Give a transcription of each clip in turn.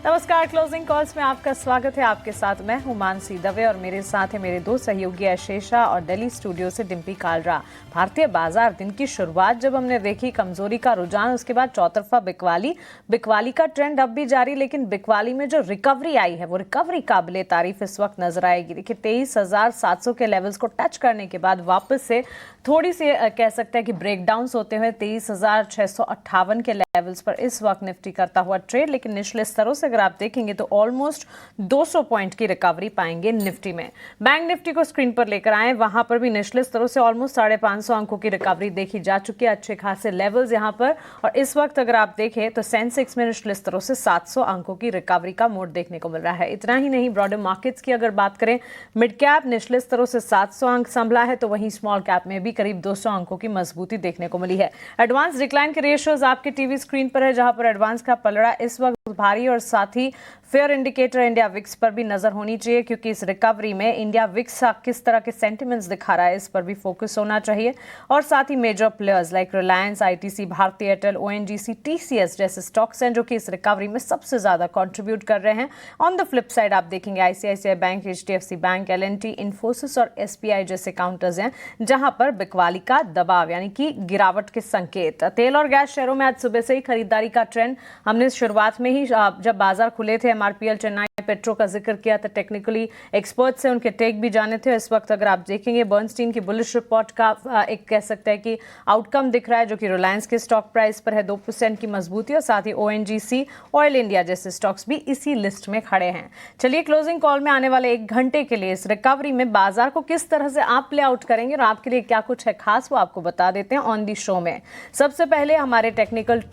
नमस्कार। Closing calls में आपका स्वागत है। आपके साथ मैं हूं मानसी दवे और मेरे साथ है मेरे दो सहयोगी अशेषा और दिल्ली स्टूडियो से डिम्पी कालरा। भारतीय बाजार दिन की शुरुआत जब हमने देखी कमजोरी का रुझान, उसके बाद चौतरफा बिकवाली का ट्रेंड अब भी जारी, लेकिन बिकवाली में जो रिकवरी आई है वो रिकवरी काबिले तारीफ इस वक्त नजर आएगी। देखिए 23,700 के लेवल्स को टच करने के बाद वापस से थोड़ी सी कह सकते हैं कि ब्रेकडाउन्स होते हुए 23,658 के लेवल्स पर इस वक्त निफ्टी करता हुआ ट्रेड, लेकिन निचले स्तरों से अगर आप देखेंगे तो ऑलमोस्ट 200 पॉइंट की रिकवरी पाएंगे निफ्टी में। बैंक निफ्टी को स्क्रीन पर लेकर आए, वहां पर भी निचले स्तरों से ऑलमोस्ट 550 अंकों की रिकवरी देखी जा चुकी है। अच्छे खासे लेवल्स यहां पर, और इस वक्त अगर आप देखें तो सेंसेक्स में निचले स्तरों से 700 अंकों की रिकवरी का मोड देखने को मिल रहा है। इतना ही नहीं, ब्रॉडर मार्केट्स की अगर बात करें, मिड कैप निचले स्तरों से 700 अंक संभला है, तो वहीं स्मॉल कैप में भी करीब 200 अंकों की मजबूती देखने को मिली है। एडवांस डिक्लाइन के रेशियोज आपके टीवी स्क्रीन पर है, जहां पर एडवांस का पलड़ा इस वक्त भारी, और साथ ही फेयर इंडिकेटर इंडिया विक्स पर भी नजर होनी चाहिए, क्योंकि इस रिकवरी में इंडिया विक्स किस तरह के सेंटिमेंट्स दिखा रहा है इस पर भी फोकस होना चाहिए। और साथ ही major players like Reliance, ITC, Bharti Airtel, ONGC, TCS जैसे स्टॉक्स हैं जो कि इस रिकवरी में सबसे ज्यादा कंट्रीब्यूट कर रहे हैं। ऑन द फ्लिप साइड आप देखेंगे ICICI bank, HDFC bank, LNT, Infosys और एसबीआई जैसे काउंटर्स हैं जहां पर बिकवाली का दबाव यानी कि गिरावट के संकेत। तेल और गैस शेयरों में आज सुबह से ही खरीदारी का ट्रेंड हमने शुरुआत में ही जब बाजार खुले थे एमआरपीएल, चेन्नई पेट्रो का जिक्र किया था, टेक्निकली एक्सपर्ट से उनके टेक भी जाने थे। इस वक्त अगर आप देखेंगे बर्नस्टीन की बुलिश रिपोर्ट का एक कह सकते हैं कि आउटकम दिख रहा है, जो कि रिलायंस के स्टॉक प्राइस पर है 2% की मजबूती, और साथ ही ओएनजीसी, ऑयल इंडिया जैसे स्टॉक्स भी इसी लिस्ट में खड़े हैं। चलिए क्लोजिंग कॉल में आने वाले 1 घंटे के लिए इस रिकवरी में बाजार को किस तरह से आप प्ले आउट करेंगे और आपके लिए क्या कुछ है खास, वो आपको बता देते हैं ऑन दी शो में। सबसे पहले हमारे टेक्निकल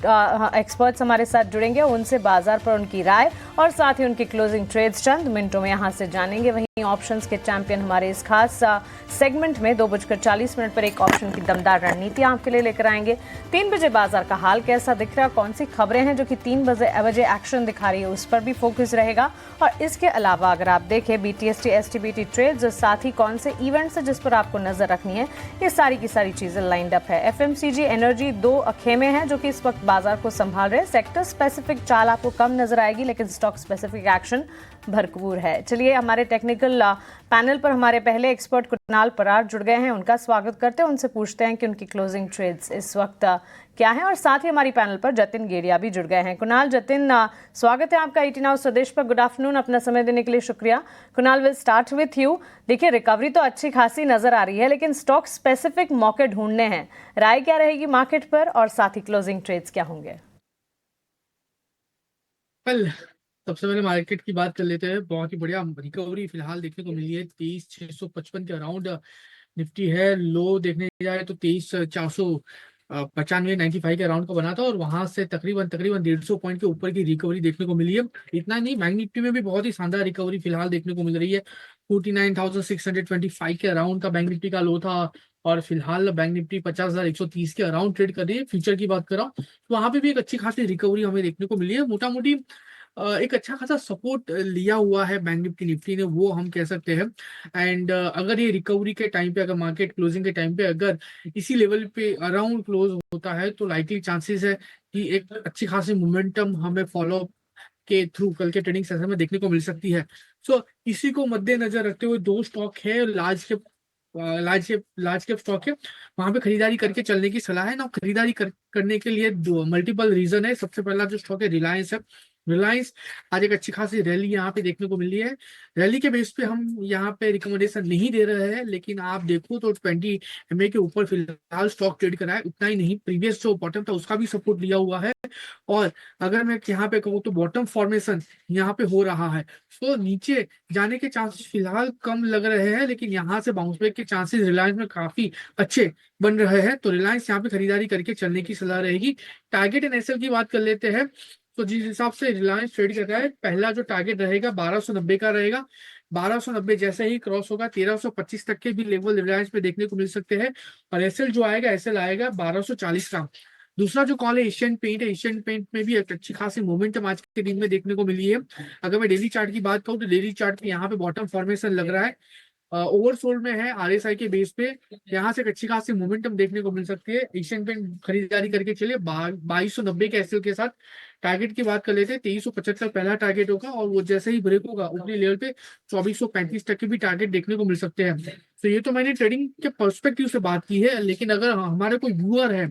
एक्सपर्ट्स हमारे साथ जुड़ेंगे, उनसे बाजार पर उनकी राय और साथ ही उनकी क्लोजिंग ट्रेड्स चंद मिनटों में यहां से जानेंगे। वहीं ऑप्शंस के चैंपियन हमारे इस खास सेगमेंट में 2:40 पर एक ऑप्शन की दमदार रणनीति आपके लिए लेकर आएंगे। 3 बजे बाजार का हाल कैसा दिख रहा है, कौन सी खबरें हैं जो कि 3 बजे एक्शन दिखा रही है, उस पर भी फोकस रहेगा। और इसके अलावा अगर आप देखें बीटीएसटी, एसटीबीटी ट्रेड्स और साथ ही कौन से इवेंट्स है जिस पर आपको नजर रखनी है, ये सारी की सारी चीजें लाइंड अप है। एफएमसीजी, एनर्जी 2 खेमे हैं जो कि इस वक्त बाजार को संभाल रहे हैं। सेक्टर स्पेसिफिक चाल आपको कम नजर आएगी, लेकिन स्टॉक स्पेसिफिक एक्शन भरपूर है। चलिए हमारे टेक्निकल पैनल पर हमारे पहले एक्सपर्ट कुणाल परार जुड़ गए हैं, उनका स्वागत करते हैं, उनसे पूछते हैं कि उनकी क्लोजिंग ट्रेड्स इस वक्त क्या है। और साथ ही हमारी पैनल पर जतिन गेड़िया भी जुड़ गए हैं। कुणाल, जतिन, स्वागत है आपका 18 आवर्स स्वदेश पर। गुड आफ्टरनून, अपना समय देने के लिए शुक्रिया। Kunal, will start with you. देखिए रिकवरी तो अच्छी खासी नजर आ रही है, लेकिन स्टॉक स्पेसिफिक मौके ढूंढने हैं, राय क्या रहेगी मार्केट पर और साथ ही क्लोजिंग ट्रेड्स क्या होंगे? कल सबसे पहले मार्केट की बात कर लेते हैं। बहुत ही बढ़िया रिकवरी फिलहाल देखने को मिली है। 23,655 के अराउंड निफ्टी है। लो देखने जाए तो 23,495 95 के अराउंड का बना था, और वहां से तकरीबन तकरीबन 150 पॉइंट के ऊपर की रिकवरी देखने को मिली है। इतना नहीं, बैंक निफ्टी में भी बहुत ही शानदार रिकवरी फिलहाल देखने को मिल रही है। 49,625 के अराउंड का बैंक निफ्टी का लो था, और फिलहाल बैंक निफ्टी 50,130 के अराउंड ट्रेड कर रही है। फ्यूचर की बात कर रहा हूँ तो वहां पे भी एक अच्छी खासी रिकवरी हमें देखने को मिली है। मोटा मोटी एक अच्छा खासा सपोर्ट लिया हुआ है बैंक निफ्टी ने, वो हम कह सकते हैं। एंड अगर ये रिकवरी के टाइम पे, अगर मार्केट क्लोजिंग के टाइम पे अगर इसी लेवल पे अराउंड क्लोज होता है, तो लाइकली चांसेस है कि एक अच्छी खासी मोमेंटम हमें फॉलो के थ्रू कल के ट्रेडिंग सेशन में देखने को मिल सकती है। सो इसी को मद्देनजर रखते हुए 2 स्टॉक है लार्ज कैप स्टॉक है, वहां पे खरीदारी करके चलने की सलाह है ना। खरीदारी करने के लिए मल्टीपल रीजन है। सबसे पहला जो स्टॉक है रिलायंस है। रिलायंस आज एक अच्छी खासी रैली यहाँ पे देखने को मिली है। रैली के बेस पे हम यहाँ पे रिकमेंडेशन नहीं दे रहे हैं, लेकिन आप देखो तो 20 MA के ऊपर फिलहाल स्टॉक ट्रेड करा है। उतना ही नहीं, प्रीवियस जो बॉटम था उसका भी सपोर्ट लिया हुआ है, और अगर मैं यहाँ पे कहूँ तो बॉटम फॉर्मेशन यहाँ पे हो रहा है। तो नीचे जाने के चांसेस फिलहाल कम लग रहे हैं, लेकिन यहाँ से बाउंस बैक के चांसेस रिलायंस में काफी अच्छे बन रहे हैं। तो रिलायंस यहाँ पे खरीदारी करके चलने की सलाह रहेगी। टारगेट एंड एसएल की बात कर लेते हैं, तो जिस हिसाब से रिलायंस ट्रेड कर रहा है, पहला जो टारगेट रहेगा 1290 का रहेगा। 1290 जैसे ही क्रॉस होगा 1325 तक के भी लेवल रिलायंस पे देखने को मिल सकते हैं। और एसएल जो आएगा, एसएल आएगा 1240 का। दूसरा जो कॉल है एशियन पेंट है। एशियन पेंट में भी एक अच्छी खासी मोमेंटम आज के दिन में देखने को मिली है। अगर मैं डेली चार्ट की बात करूँ तो डेली चार्ट पे यहाँ पे बॉटम फॉर्मेशन लग रहा है। ओवरसोल्ड में है आरएसआई के बेस पे। यहाँ से एक अच्छी खासी मोमेंटम देखने को मिल सकती है। एशियन पेंट खरीदारी करके चलिए 2290 के एसएल के साथ। टारगेट की बात कर लेते हैं, 2375 पहला टारगेट होगा, और वो जैसे ही ब्रेक होगा ऊपरी लेवल पे 2435 तक के भी टारगेट देखने को मिल सकते हैं। तो ये तो मैंने ट्रेडिंग के पर्सपेक्टिव से बात की है, लेकिन अगर हमारे कोई व्यूअर है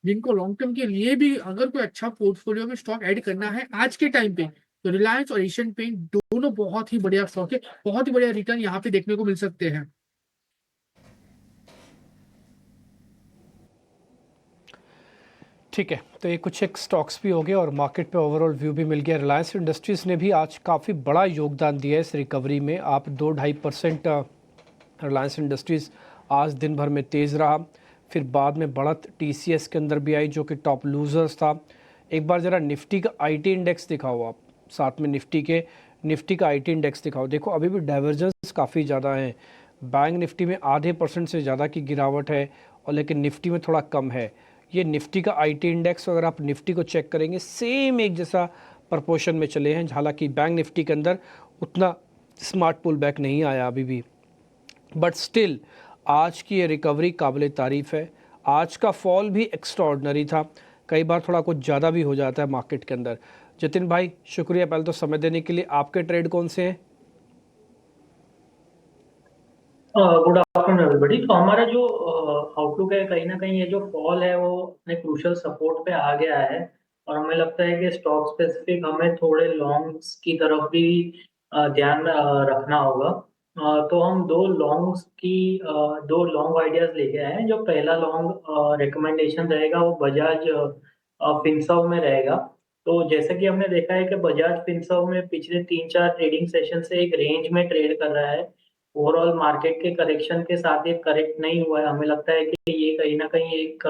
जिनको लॉन्ग टर्म के लिए भी अगर कोई अच्छा पोर्टफोलियो में स्टॉक ऐड करना है आज के टाइम पे, तो रिलायंस और एशियन पेंट दोनों बहुत ही बढ़िया स्टॉक है। बहुत ही बढ़िया रिटर्न यहाँ पे देखने को मिल सकते हैं। ठीक है, तो ये कुछ एक स्टॉक्स भी हो गए और मार्केट पे ओवरऑल व्यू भी मिल गया। रिलायंस इंडस्ट्रीज़ ने भी आज काफ़ी बड़ा योगदान दिया है इस रिकवरी में। आप 2-2.5% रिलायंस इंडस्ट्रीज़ आज दिन भर में तेज़ रहा। फिर बाद में बढ़त टीसीएस के अंदर भी आई जो कि टॉप लूजर्स था। एक बार ज़रा निफ्टी का आईटी इंडेक्स दिखाओ आप, साथ में निफ्टी का आईटी इंडेक्स दिखाओ। देखो अभी भी डाइवर्जेंस काफ़ी ज़्यादा है। बैंक निफ्टी में आधे % से ज़्यादा की गिरावट है, और लेकिन निफ्टी में थोड़ा कम है। ये निफ्टी का आईटी इंडेक्स, अगर आप निफ्टी को चेक करेंगे सेम एक जैसा प्रपोर्शन में चले हैं। हालांकि बैंक निफ्टी के अंदर उतना स्मार्ट पुल बैक नहीं आया अभी भी, बट स्टिल आज की ये रिकवरी काबिल तारीफ़ है। आज का फॉल भी एक्स्ट्राऑर्डिनरी था, कई बार थोड़ा कुछ ज़्यादा भी हो जाता है मार्केट के अंदर। जतिन भाई शुक्रिया पहले तो समय देने के लिए। आपके ट्रेड कौन से हैं? Good afternoon everybody. तो हमारा जो आउटलुक है, कहीं ना कहीं ये जो फॉल है वो अपने क्रूशियल सपोर्ट पे आ गया है, और हमें लगता है कि स्टॉक स्पेसिफिक हमें थोड़े लॉन्ग्स की तरफ भी ध्यान रखना होगा। तो हम दो लॉन्ग आइडियाज लेके आए हैं। जो पहला लॉन्ग रिकमेंडेशन रहेगा वो बजाज फिनसर्व में रहेगा। तो जैसे कि हमने देखा है कि बजाज फिनसर्व में पिछले 3-4 ट्रेडिंग सेशन से एक रेंज में ट्रेड कर रहा है। ओवरऑल मार्केट के करेक्शन के साथ ये करेक्ट नहीं हुआ है। हमें लगता है कि ये कहीं ना कहीं एक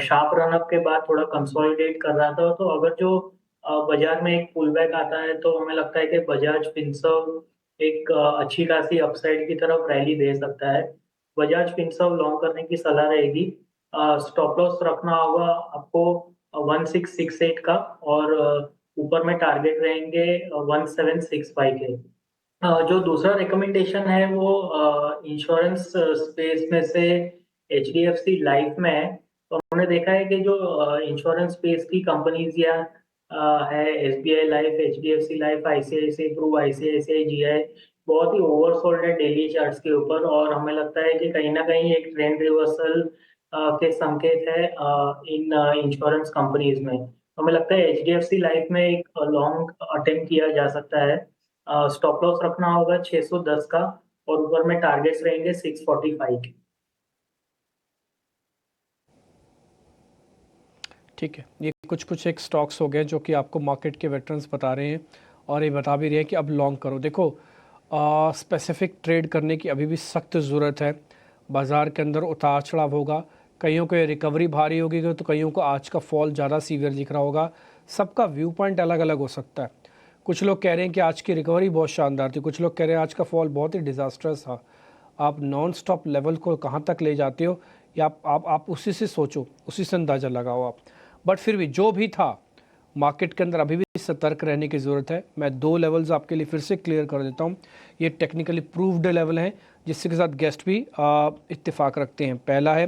शार्प रन अप के बाद थोड़ा कंसोलिडेट कर रहा था। तो अगर जो बाजार में एक पुल बैक आता है तो हमें लगता है कि बजाज फिनसर्व एक अच्छी खासी अपसाइड की तरफ रैली दे सकता है। बजाज फिनसर्व लॉन्ग करने की सलाह रहेगी। स्टॉप लॉस रखना होगा आपको 1668 का, और ऊपर में टारगेट रहेंगे 1765 के। जो दूसरा रिकमेंडेशन है वो इंश्योरेंस स्पेस में से एचडीएफसी लाइफ में है। तो हमने देखा है कि जो इंश्योरेंस स्पेस की कंपनीज या है SBI life, HDFC life, ICICI pru, ICICI GI, बहुत ही ओवरसोल्ड है डेली चार्ट्स के ऊपर, और हमें लगता है कि कहीं ना कहीं एक ट्रेंड रिवर्सल के संकेत है इन इंश्योरेंस कंपनीज में। हमें लगता है एचडीएफसी लाइफ में एक लॉन्ग अटेम्प्ट किया जा सकता है। स्टॉप लॉस रखना होगा 610 का, और ऊपर में टारगेट्स रहेंगे 645 के। ठीक है, ये कुछ एक स्टॉक्स हो गए जो कि आपको मार्केट के वेटरन्स बता रहे हैं, और ये बता भी रहे हैं कि अब लॉन्ग करो। देखो स्पेसिफिक ट्रेड करने की अभी भी सख्त ज़रूरत है। बाज़ार के अंदर उतार चढ़ाव होगा, कईयों को रिकवरी भारी होगी तो कईयों को आज का फॉल ज़्यादा सीवियर दिख रहा होगा। सबका व्यू पॉइंट अलग अलग हो सकता है। कुछ लोग कह रहे हैं कि आज की रिकवरी बहुत शानदार थी, कुछ लोग कह रहे हैं आज का फॉल बहुत ही डिज़ास्टर्स था। आप नॉन स्टॉप लेवल को कहाँ तक ले जाते हो, या आप उसी से सोचो, उसी से अंदाज़ा लगाओ आप। बट फिर भी जो भी था, मार्केट के अंदर अभी भी सतर्क रहने की ज़रूरत है। मैं 2 लेवल्स आपके लिए फिर से क्लियर कर देता हूँ। ये टेक्निकली प्रूव्ड लेवल हैं जिसके साथ गेस्ट भी इत्तेफाक रखते हैं। पहला है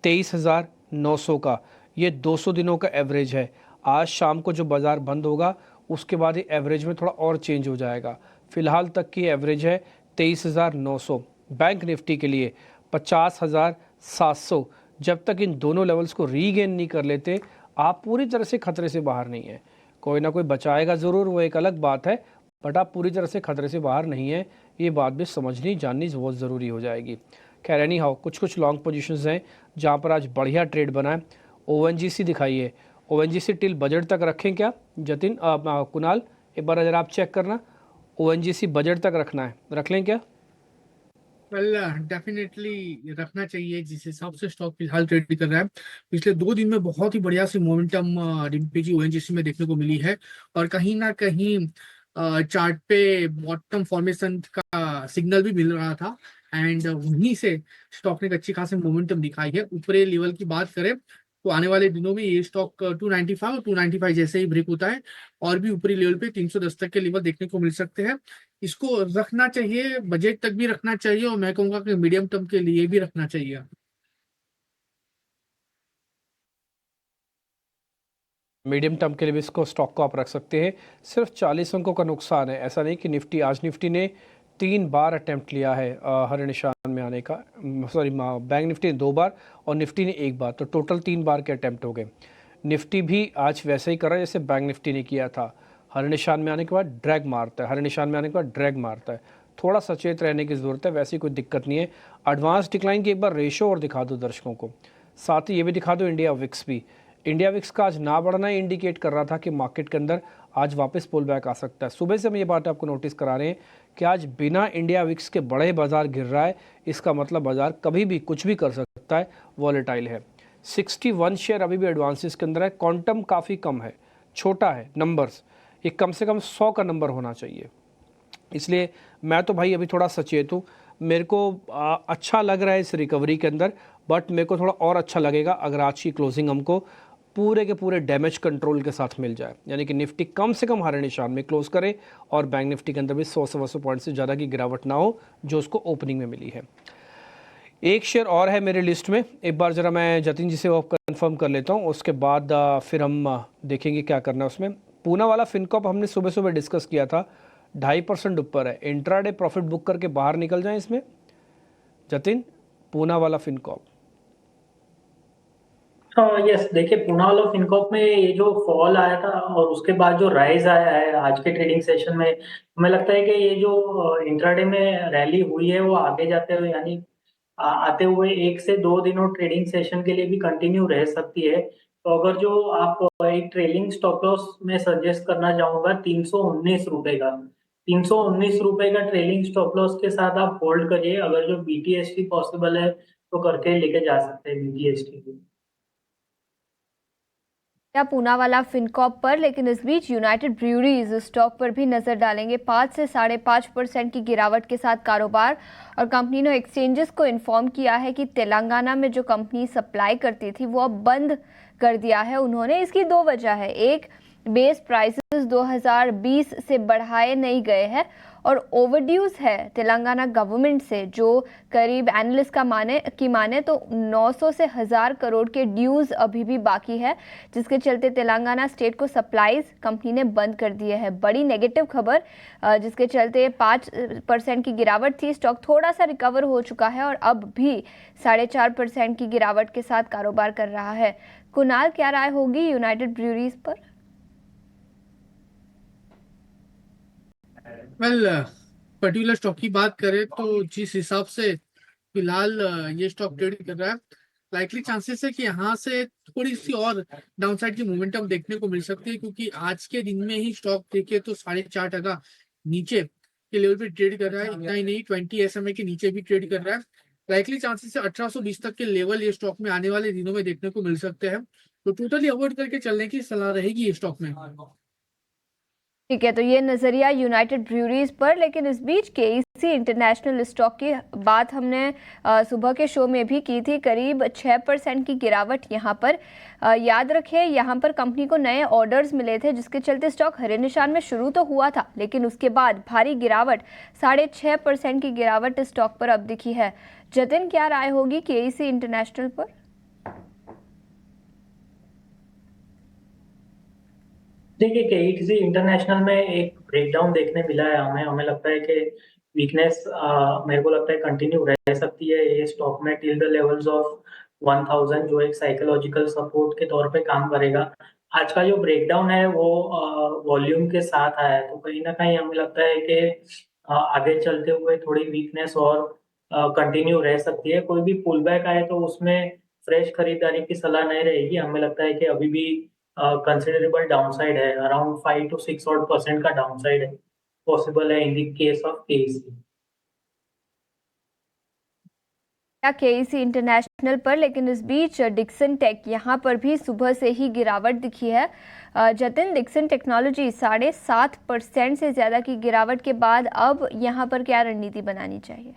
23,900 का, ये 200 दिनों का एवरेज है। आज शाम को जो बाज़ार बंद होगा उसके बाद ये एवरेज में थोड़ा और चेंज हो जाएगा। फ़िलहाल तक की एवरेज है 23,900। बैंक निफ्टी के लिए 50,700। जब तक इन दोनों लेवल्स को रीगेन नहीं कर लेते, आप पूरी तरह से खतरे से बाहर नहीं है। कोई ना कोई बचाएगा ज़रूर, वो एक अलग बात है, बट आप पूरी तरह से खतरे से बाहर नहीं है। ये बात भी समझनी जाननी बहुत ज़रूरी हो जाएगी। खैर एनी हाउ, कुछ लॉन्ग पोजीशंस हैं जहाँ पर आज बढ़िया ट्रेड बना है। ओएनजीसी दिखाइए, ओएनजीसी टिल बजट तक रखें क्या जतिन? कुणाल एक बार अगर आप चेक करना, ओएनजीसी बजट तक रखना है, रख लें क्या? वेल डेफिनेटली रखना चाहिए जिस हिसाब से स्टॉक फिलहाल ट्रेड कर रहा है। पिछले 2 दिन में बहुत ही बढ़िया सी मोमेंटम डिम्पी ओएनजीसी में देखने को मिली है, और कहीं ना कहीं चार्ट पे बॉटम फॉर्मेशन का सिग्नल भी मिल रहा था, एंड वहीं से स्टॉक ने एक अच्छी खासी मोमेंटम दिखाई है। ऊपरी लेवल की बात करें तो आने वाले दिनों में ये स्टॉक 295 और 295 जैसे ही ब्रेक होता है और भी ऊपरी लेवल पे 310 तक के लेवल देखने को मिल सकते हैं। इसको रखना चाहिए, बजट तक भी रखना चाहिए, और मैं कहूंगा कि मीडियम टर्म के लिए भी रखना चाहिए। मीडियम टर्म के लिए भी इसको स्टॉक को आप रख सकते हैं। सिर्फ 40 अंकों का नुकसान है, ऐसा नहीं कि निफ्टी, आज निफ्टी ने 3 बार अटेम्प्ट लिया है हरे निशान में आने का, सॉरी बैंक निफ्टी ने 2 बार और निफ्टी ने 1 बार, तो टोटल 3 बार के अटेम्प्ट हो गए। निफ्टी भी आज वैसे ही कर रहा है जैसे बैंक निफ्टी ने किया था, हरे निशान में आने के बाद ड्रैग मारता है, हरे निशान में आने के बाद ड्रैग मारता है। थोड़ा सचेत रहने की ज़रूरत है, वैसी कोई दिक्कत नहीं है। एडवांस डिक्लाइन की एक बार रेशो और दिखा दो दर्शकों को, साथ ही ये भी दिखा दो इंडिया विक्स भी। इंडिया विक्स का आज ना बढ़ना ही इंडिकेट कर रहा था कि मार्केट के अंदर आज वापस पुल बैक आ सकता है। सुबह से हम ये बात आपको नोटिस करा रहे हैं कि आज बिना इंडिया विक्स के बड़े बाजार गिर रहा है, इसका मतलब बाजार कभी भी कुछ भी कर सकता है, वॉलेटाइल है। 61 शेयर अभी भी एडवांसेस के अंदर है, क्वांटम काफ़ी कम है, छोटा है नंबर्स, ये कम से कम 100 का नंबर होना चाहिए। इसलिए मैं तो भाई अभी थोड़ा सचेत हूँ। मेरे को अच्छा लग रहा है इस रिकवरी के अंदर, बट मेरे को थोड़ा और अच्छा लगेगा अगर आज की क्लोजिंग हमको पूरे के पूरे डैमेज कंट्रोल के साथ मिल जाए, यानी कि निफ्टी कम से कम हरे निशान में क्लोज करे और बैंक निफ्टी के अंदर भी 100 पॉइंट से ज़्यादा की गिरावट ना हो जो उसको ओपनिंग में मिली है। एक शेयर और है मेरे लिस्ट में, एक बार ज़रा मैं जतिन जी से वो कंफर्म कर लेता हूँ, उसके बाद फिर हम देखेंगे क्या करना है उसमें। पूना वाला फिनकॉप हमने सुबह सुबह डिस्कस किया था, 2.5% ऊपर है, इंट्राडे प्रॉफिट बुक करके बाहर निकल जाएं इसमें जतिन, पूना वाला फिनकॉप। यस, देखिए पूना वाला फिनकॉप में ये जो फॉल आया था और उसके बाद जो राइज आया है आज के ट्रेडिंग सेशन में, हमें लगता है कि ये जो इंट्राडे में रैली हुई है वो आगे जाते हुए यानी आते हुए 1 से 2 दिनों ट्रेडिंग सेशन के लिए भी कंटिन्यू रह सकती है। तो अगर जो आप एक ट्रेलिंग स्टॉप लॉस में सजेस्ट करना चाहूँगा 319 रुपए का। 319 रुपए का ट्रेलिंग स्टॉप लॉस के साथ आप होल्ड करिए, अगर जो बीटीएसटी पॉसिबल है तो करके लेके जा सकते हैं बीटीएसटी भी। या पूनावाला फिनकॉप पर, लेकिन इस बीच यूनाइटेड ब्रूअरीज स्टॉक पर भी नजर डालेंगे। 5 से 5.5% की गिरावट के साथ कारोबार, और कंपनी ने एक्सचेंजेस को इन्फॉर्म किया है कि तेलंगाना में जो कंपनी सप्लाई करती थी वो अब बंद कर दिया है उन्होंने। इसकी 2 वजह है, एक बेस प्राइसेस 2020 से बढ़ाए नहीं गए हैं और ओवरड्यूज है तेलंगाना गवर्नमेंट से, जो करीब एनालिस्ट का माने तो 900 से 1000 करोड़ के ड्यूज अभी भी बाकी है, जिसके चलते तेलंगाना स्टेट को सप्लाईज कंपनी ने बंद कर दिए है। बड़ी नेगेटिव खबर, जिसके चलते 5% की गिरावट थी। स्टॉक थोड़ा सा रिकवर हो चुका है और अब भी 4.5% की गिरावट के साथ कारोबार कर रहा है। कुणाल, क्या राय होगी यूनाइटेड ब्रूअरीज पर? वेल, पर्टिकुलर स्टॉक की बात करें तो जिस हिसाब से फिलहाल ये स्टॉक ट्रेड कर रहा है, लाइकली चांसेस है कि यहाँ से थोड़ी सी और डाउनसाइड की मोमेंटम देखने को मिल सकती है, क्योंकि आज के दिन में ही स्टॉक देखे तो 4.5% नीचे के लेवल पे ट्रेड कर रहा है। इतना ही नहीं, 20 SMA के नीचे भी ट्रेड कर रहा है। लाइकली चांसेस है 1820 तक के लेवल ये स्टॉक में आने वाले दिनों में देखने को मिल सकते हैं, तो टोटली अवॉइड करके चलने की सलाह रहेगी ये स्टॉक में। ठीक है, तो ये नज़रिया यूनाइटेड ब्रूअरीज पर। लेकिन इस बीच केईसी इंटरनेशनल स्टॉक की बात हमने सुबह के शो में भी की थी, करीब 6% की गिरावट यहाँ पर। याद रखें, यहाँ पर कंपनी को नए ऑर्डर्स मिले थे, जिसके चलते स्टॉक हरे निशान में शुरू तो हुआ था, लेकिन उसके बाद भारी गिरावट, 6.5% की गिरावट स्टॉक पर अब दिखी है। जतिन, क्या राय होगी केईसी इंटरनेशनल पर? देखिए केईसी इंटरनेशनल में एक ब्रेकडाउन देखने मिला है हमें लगता है कि वीकनेस मेरे को लगता है कंटिन्यू रह सकती है ये स्टॉक में टिल द लेवल्स ऑफ 1000, जो एक साइकोलॉजिकल सपोर्ट के तौर पे काम करेगा। आज का जो ब्रेकडाउन है वो वॉल्यूम के साथ आया है, तो कहीं ना कहीं हमें लगता है कि आगे चलते हुए थोड़ी वीकनेस और कंटिन्यू रह सकती है। कोई भी पुल बैक आए तो उसमें फ्रेश खरीदारी की सलाह नहीं रहेगी। हमें लगता है कि अभी भी कंसिडरेबल डाउनसाइड है, अराउंड 5 to 6 odd % का डाउनसाइड है पॉसिबल है इन द केस ऑफ केईसी। या केईसी इंटरनेशनल पर, लेकिन इस बीच डिक्सन टेक, यहाँ पर भी सुबह से ही गिरावट दिखी है। जतिन, डिक्सन टेक्नोलॉजी 7.5% से ज़्यादा की गिरावट के बाद अब यहाँ पर क्या रणनीति बनानी चाहिए?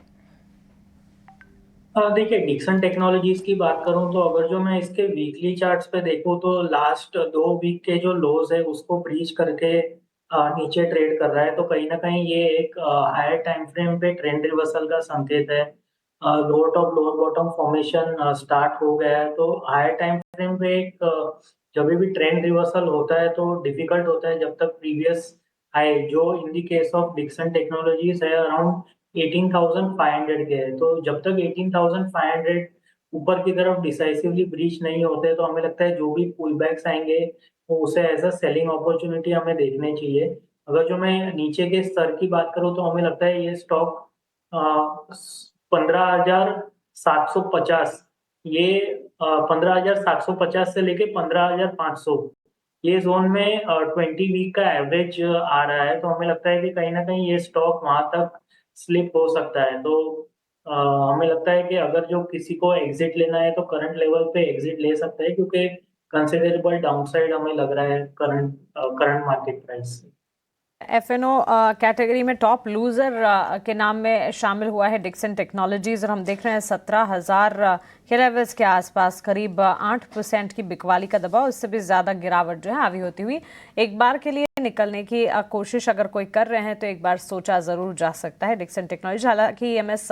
देखिए डिक्सन टेक्नोलॉजीज की बात करूं तो अगर जो मैं इसके वीकली चार्ट्स पे देखूं तो लास्ट 2 वीक के जो लोज है उसको ब्रीच करके नीचे ट्रेड कर रहा है, तो कहीं ना कहीं ये एक हायर टाइम फ्रेम पे ट्रेंड रिवर्सल का संकेत है। Lower top lower bottom formation start हो गया है, तो हायर टाइम फ्रेम पे एक जब भी ट्रेंड रिवर्सल होता है तो डिफिकल्ट होता है जब तक प्रीवियस हाई, जो in the case of Dixon technologies है, अराउंड 18,500 के है। तो जब तक 18,500 ऊपर की तरफ डिसाइसिवली ब्रीच नहीं होते, तो हमें लगता है जो भी पुल बैक्स आएंगे तो उसे एज अ सेलिंग अपॉर्चुनिटी हमें देखनी चाहिए। अगर जो मैं नीचे के स्तर की बात करूं तो हमें लगता है ये स्टॉक 15,750, ये 15,750 से लेके 15,500, ये जोन में 20 वीक का एवरेज आ रहा है। तो हमें लगता है कि कहीं ना कहीं ये स्टॉक वहां तक स्लिप हो सकता है। तो हमें लगता है कि अगर जो किसी को एग्जिट लेना है तो करंट लेवल पे एग्जिट ले सकता है, क्योंकि कंसिडरेबल डाउनसाइड हमें लग रहा है करंट मार्केट प्राइस से। एफएनओ कैटेगरी में टॉप लूजर के नाम में शामिल हुआ है डिक्सन टेक्नोलॉजीज, और हम देख रहे हैं 17,000 के लेवल्स के आसपास करीब 8% की बिकवाली का दबाव, उससे भी ज़्यादा गिरावट जो है हावी होती हुई एक बार के लिए निकलने की कोशिश अगर कोई कर रहे हैं तो एक बार सोचा ज़रूर जा सकता है डिक्सन टेक्नोलॉजी। हालांकि EMS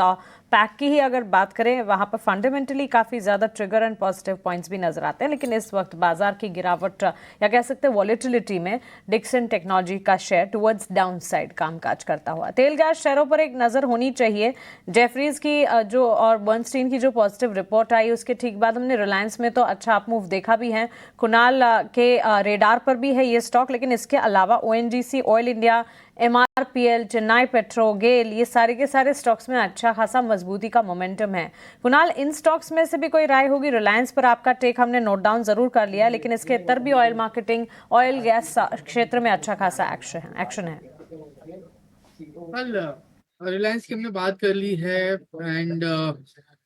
पैक की ही अगर बात करें वहाँ पर फंडामेंटली काफ़ी ज़्यादा ट्रिगर एंड पॉजिटिव पॉइंट्स भी नजर आते हैं, लेकिन इस वक्त बाजार की गिरावट या कह सकते हैं वॉलेटिलिटी में डिक्सन टेक्नोलॉजी का शेयर टुवर्ड्स डाउन साइड कामकाज करता हुआ। तेल गैस शेयरों पर एक नज़र होनी चाहिए। जेफरीज की जो और बर्नस्टीन की जो पॉजिटिव रिपोर्ट आई उसके ठीक बाद हमने रिलायंस में तो अच्छा अप मूव देखा भी है, कुणाल के रेडार पर भी है ये स्टॉक, लेकिन इसके अलावा ONGC, oil India, MRPL, Chennai petro, GAIL, ये सारे के सारे स्टॉक्स में अच्छा खासा मजबूती का मोमेंटम है। कुणाल, इन स्टॉक्स में से भी कोई राय होगी? रिलायंस पर आपका टेक हमने नोट डाउन जरूर कर लिया, लेकिन इसके इतर भी ऑयल मार्केटिंग, ऑयल गैस क्षेत्र में अच्छा खासा एक्शन है। कल रिलायंस की हमने बात कर ली है एंड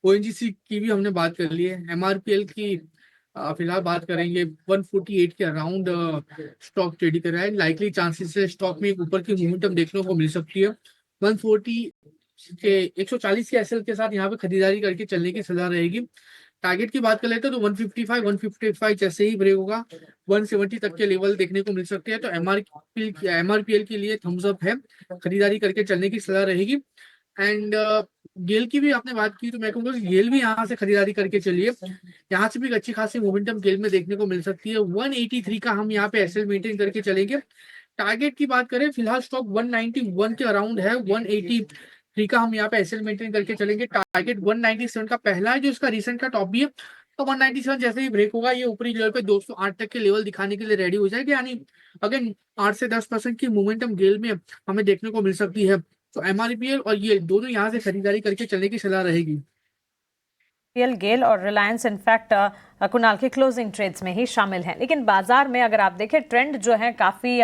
ONGC की भी हमने बात कर ली है। MRPL की फिलहाल बात करेंगे। 148 के अराउंड स्टॉक ट्रेड कर रहा है। लाइकली चांसेस है स्टॉक में एक ऊपर की मोमेंटम देखने को मिल सकती है। 140 के 140 के एसएल के साथ यहाँ पे खरीदारी करके चलने की सलाह रहेगी। टारगेट की बात कर लेते हैं तो 155 जैसे ही ब्रेक होगा 170 तक के लेवल देखने को मिल सकते हैं। तो MRPL के लिए थम्स अप है, खरीदारी करके चलने की सलाह रहेगी। एंड गेल की भी आपने बात की तो मैं कहूँगा गेल भी यहाँ से खरीदारी करके चलिए। यहाँ से भी एक अच्छी खासी मोमेंटम गेल में देखने को मिल सकती है। 183 का हम यहाँ पे एसएल मेंटेन करके चलेंगे। टारगेट की बात करें फिलहाल स्टॉक 191 के अराउंड है। 183 का हम यहाँ पे एसएल मेंटेन करके चलेंगे। टारगेट 197 का पहला है जो इसका रिसेंट का टॉप भी है। तो 197 जैसे ही ब्रेक होगा ये ऊपरी लेवल पे 208 तक के लेवल दिखाने के लिए रेडी हो जाएगी। यानी अगर 8 से 10% की मोमेंटम गेल में हमें देखने को मिल सकती है। तो MRPL और ये दोनों यहाँ से खरीदारी करके चलने की सलाह रहेगी। गेल और रिलायंस इनफैक्ट कुणाल के क्लोजिंग ट्रेड्स में ही शामिल हैं, लेकिन बाजार में अगर आप देखें ट्रेंड जो है काफ़ी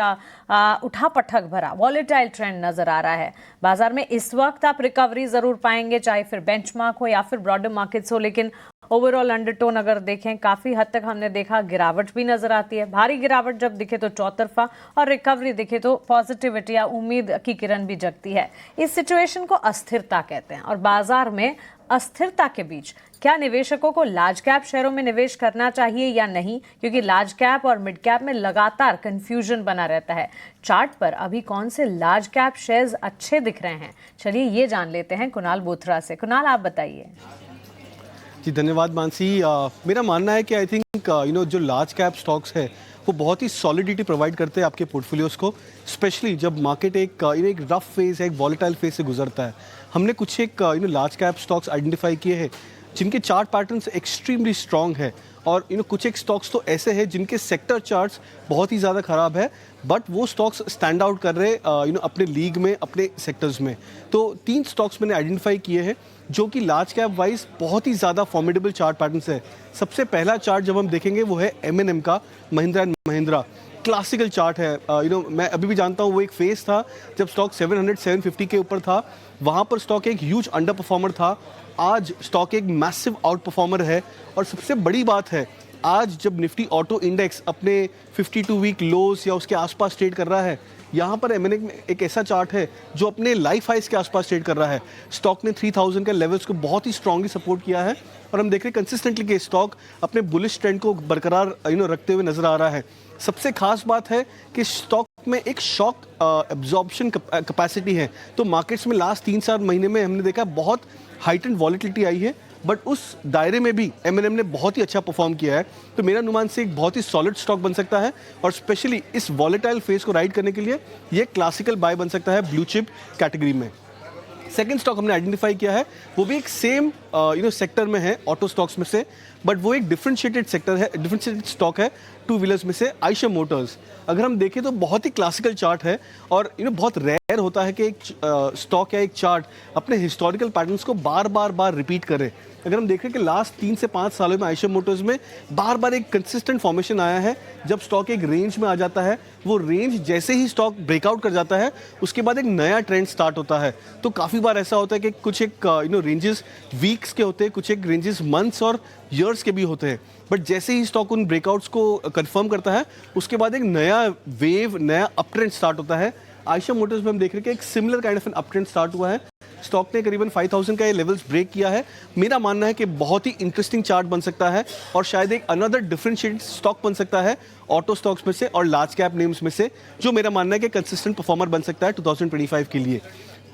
उठापटक भरा वॉलेटाइल ट्रेंड नज़र आ रहा है। बाजार में इस वक्त आप रिकवरी ज़रूर पाएंगे, चाहे फिर बेंचमार्क हो या फिर ब्रॉडर मार्केट्स हो, लेकिन ओवरऑल अंडरटोन अगर देखें काफ़ी हद तक हमने देखा गिरावट भी नज़र आती है। भारी गिरावट जब दिखे तो चौतरफा और रिकवरी दिखे तो पॉजिटिविटी या उम्मीद की किरण भी जगती है। इस सिचुएशन को अस्थिरता कहते हैं, और बाजार में अस्थिरता के बीच क्या निवेशकों को लार्ज कैप शेयरों में निवेश करना चाहिए या नहीं, क्योंकि लार्ज कैप और मिड कैप में लगातार कंफ्यूजन बना रहता है। चार्ट पर अभी कौन से लार्ज कैप शेयर्स अच्छे दिख रहे हैं, चलिए ये जान लेते हैं कुणाल बोथरा से। कुणाल, आप बताइए। जी धन्यवाद मानसी। मेरा मानना है कि आई थिंक जो लार्ज कैप स्टॉक्स है वो बहुत ही सॉलिडिटी प्रोवाइड करते हैं आपके पोर्टफोलियोज को, स्पेशली जब मार्केट एक रफ फेज है, एक वॉलेटाइल फेज से गुजरता है। हमने कुछ एक लार्ज कैप स्टॉक्स आइडेंटिफाई किए हैं जिनके चार्ट पैटर्न्स एक्सट्रीमली स्ट्रॉन्ग है, और कुछ एक स्टॉक्स तो ऐसे हैं जिनके सेक्टर चार्ट्स बहुत ही ज़्यादा ख़राब है, बट वो स्टॉक्स स्टैंड आउट कर रहे अपने लीग में, अपने सेक्टर्स में। तो 3 स्टॉक्स मैंने आइडेंटिफाई किए हैं जो कि लार्ज कैप वाइज बहुत ही ज़्यादा फॉर्मिडेबल चार्ट पैटर्न्स है। सबसे पहला चार्ट जब हम देखेंगे वो है M&M का, Mahindra and Mahindra. Classical chart है। मैं अभी भी जानता हूँ वो एक फेज था जब स्टॉक 700-750 के ऊपर था, वहाँ पर स्टॉक एक ह्यूज अंडर परफॉर्मर था। आज स्टॉक एक मैसिव आउट परफॉर्मर है, और सबसे बड़ी बात है आज जब निफ्टी ऑटो इंडेक्स अपने 52 वीक लोज या उसके आसपास ट्रेड कर रहा है, यहाँ पर M&M में एक ऐसा चार्ट है जो अपने लाइफ हाइस के आसपास ट्रेड कर रहा है। स्टॉक ने 3000 के लेवल्स को बहुत ही स्ट्रांगली सपोर्ट किया है, और हम देख रहे हैं कंसिस्टेंटली कि स्टॉक अपने बुलिश ट्रेंड को बरकरार रखते हुए नजर आ रहा है। सबसे खास बात है कि स्टॉक में एक शॉक एब्जॉर्प्शन कैपेसिटी है। तो मार्केट्स में लास्ट 3-4 महीने में हमने देखा बहुत हाइटेंड वॉलेटिलिटी आई है, बट उस दायरे में भी M&M ने बहुत ही अच्छा परफॉर्म किया है। तो मेरा अनुमान से एक बहुत ही सॉलिड स्टॉक बन सकता है और स्पेशली इस वॉलेटाइल फेज को राइड करने के लिए ये क्लासिकल बाय बन सकता है ब्लू चिप कैटेगरी में। सेकंड स्टॉक हमने आइडेंटिफाई किया है, वो भी एक सेम सेक्टर में है ऑटो स्टॉक्स में से, बट वो एक डिफरेंशिएटेड सेक्टर है, डिफरेंशिएटेड स्टॉक है टू व्हीलर्स में से, आयशर मोटर्स। अगर हम देखें तो बहुत ही क्लासिकल चार्ट है और बहुत रेयर होता है कि एक स्टॉक या एक चार्ट अपने हिस्टोरिकल पैटर्न्स को बार बार रिपीट करे। अगर हम देखें कि लास्ट 3 से 5 सालों में आयशर मोटर्स में बार बार एक कंसिस्टेंट फॉर्मेशन आया है। जब स्टॉक एक रेंज में आ जाता है, वो रेंज जैसे ही स्टॉक ब्रेकआउट कर जाता है उसके बाद एक नया ट्रेंड स्टार्ट होता है। तो काफ़ी बार ऐसा होता है कि कुछ एक रेंजेस वीक्स के होते हैं, कुछ एक रेंजेस मंथ्स और ईयर्स के भी होते हैं, बट जैसे ही स्टॉक उन ब्रेकआउट्स को कंफर्म करता है उसके बाद एक नया वेव, नया अप ट्रेंड स्टार्ट होता है। आयशर मोटर्स में हम देख रहे हैं कि एक similar kind of an up trend start हुआ है। स्टॉक ने करीबन 5000 का ये लेवल्स ब्रेक किया है। मेरा मानना है कि बहुत ही इंटरेस्टिंग चार्ट बन सकता है और शायद एक अनदर डिफरेंशिएटेड स्टॉक बन सकता है ऑटो स्टॉक्स में से और लार्ज कैप नेम्स में से, जो मेरा मानना है कि कंसिस्टेंट परफॉर्मर बन सकता है 2025 के लिए।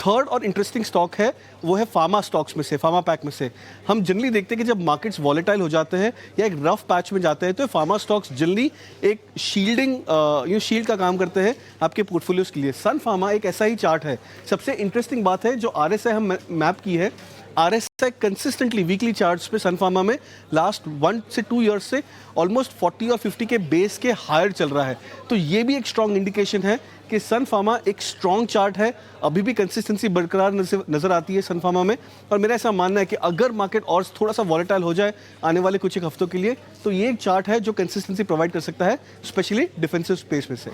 थर्ड और इंटरेस्टिंग स्टॉक है वो है फार्मा स्टॉक्स में से, फार्मा पैक में से। हम जनरली देखते हैं कि जब मार्केट्स वॉलेटाइल हो जाते हैं या एक रफ पैच में जाते हैं तो फार्मा स्टॉक्स जनरली एक शील्ड का काम करते हैं आपके पोर्टफोलियोज के लिए। सन फार्मा एक ऐसा ही चार्ट है। सबसे इंटरेस्टिंग बात है जो RSI हम मैप की है, RSI कंसिस्टेंटली वीकली चार्ट्स पे सन फार्मा में लास्ट 1 से 2 ईयर्स से ऑलमोस्ट 40 और 50 के बेस के हायर चल रहा है। तो ये भी एक स्ट्रॉन्ग इंडिकेशन है कि सन फार्मा एक स्ट्रॉन्ग चार्ट है, अभी भी कंसिस्टेंसी बरकरार नजर आती है सन फार्मा में। और मेरा ऐसा मानना है कि अगर मार्केट और थोड़ा सा वॉलेटाइल हो जाए आने वाले कुछ एक हफ्तों के लिए तो ये एक चार्ट है जो कंसिस्टेंसी प्रोवाइड कर सकता है, स्पेशली डिफेंसिव स्पेस में से।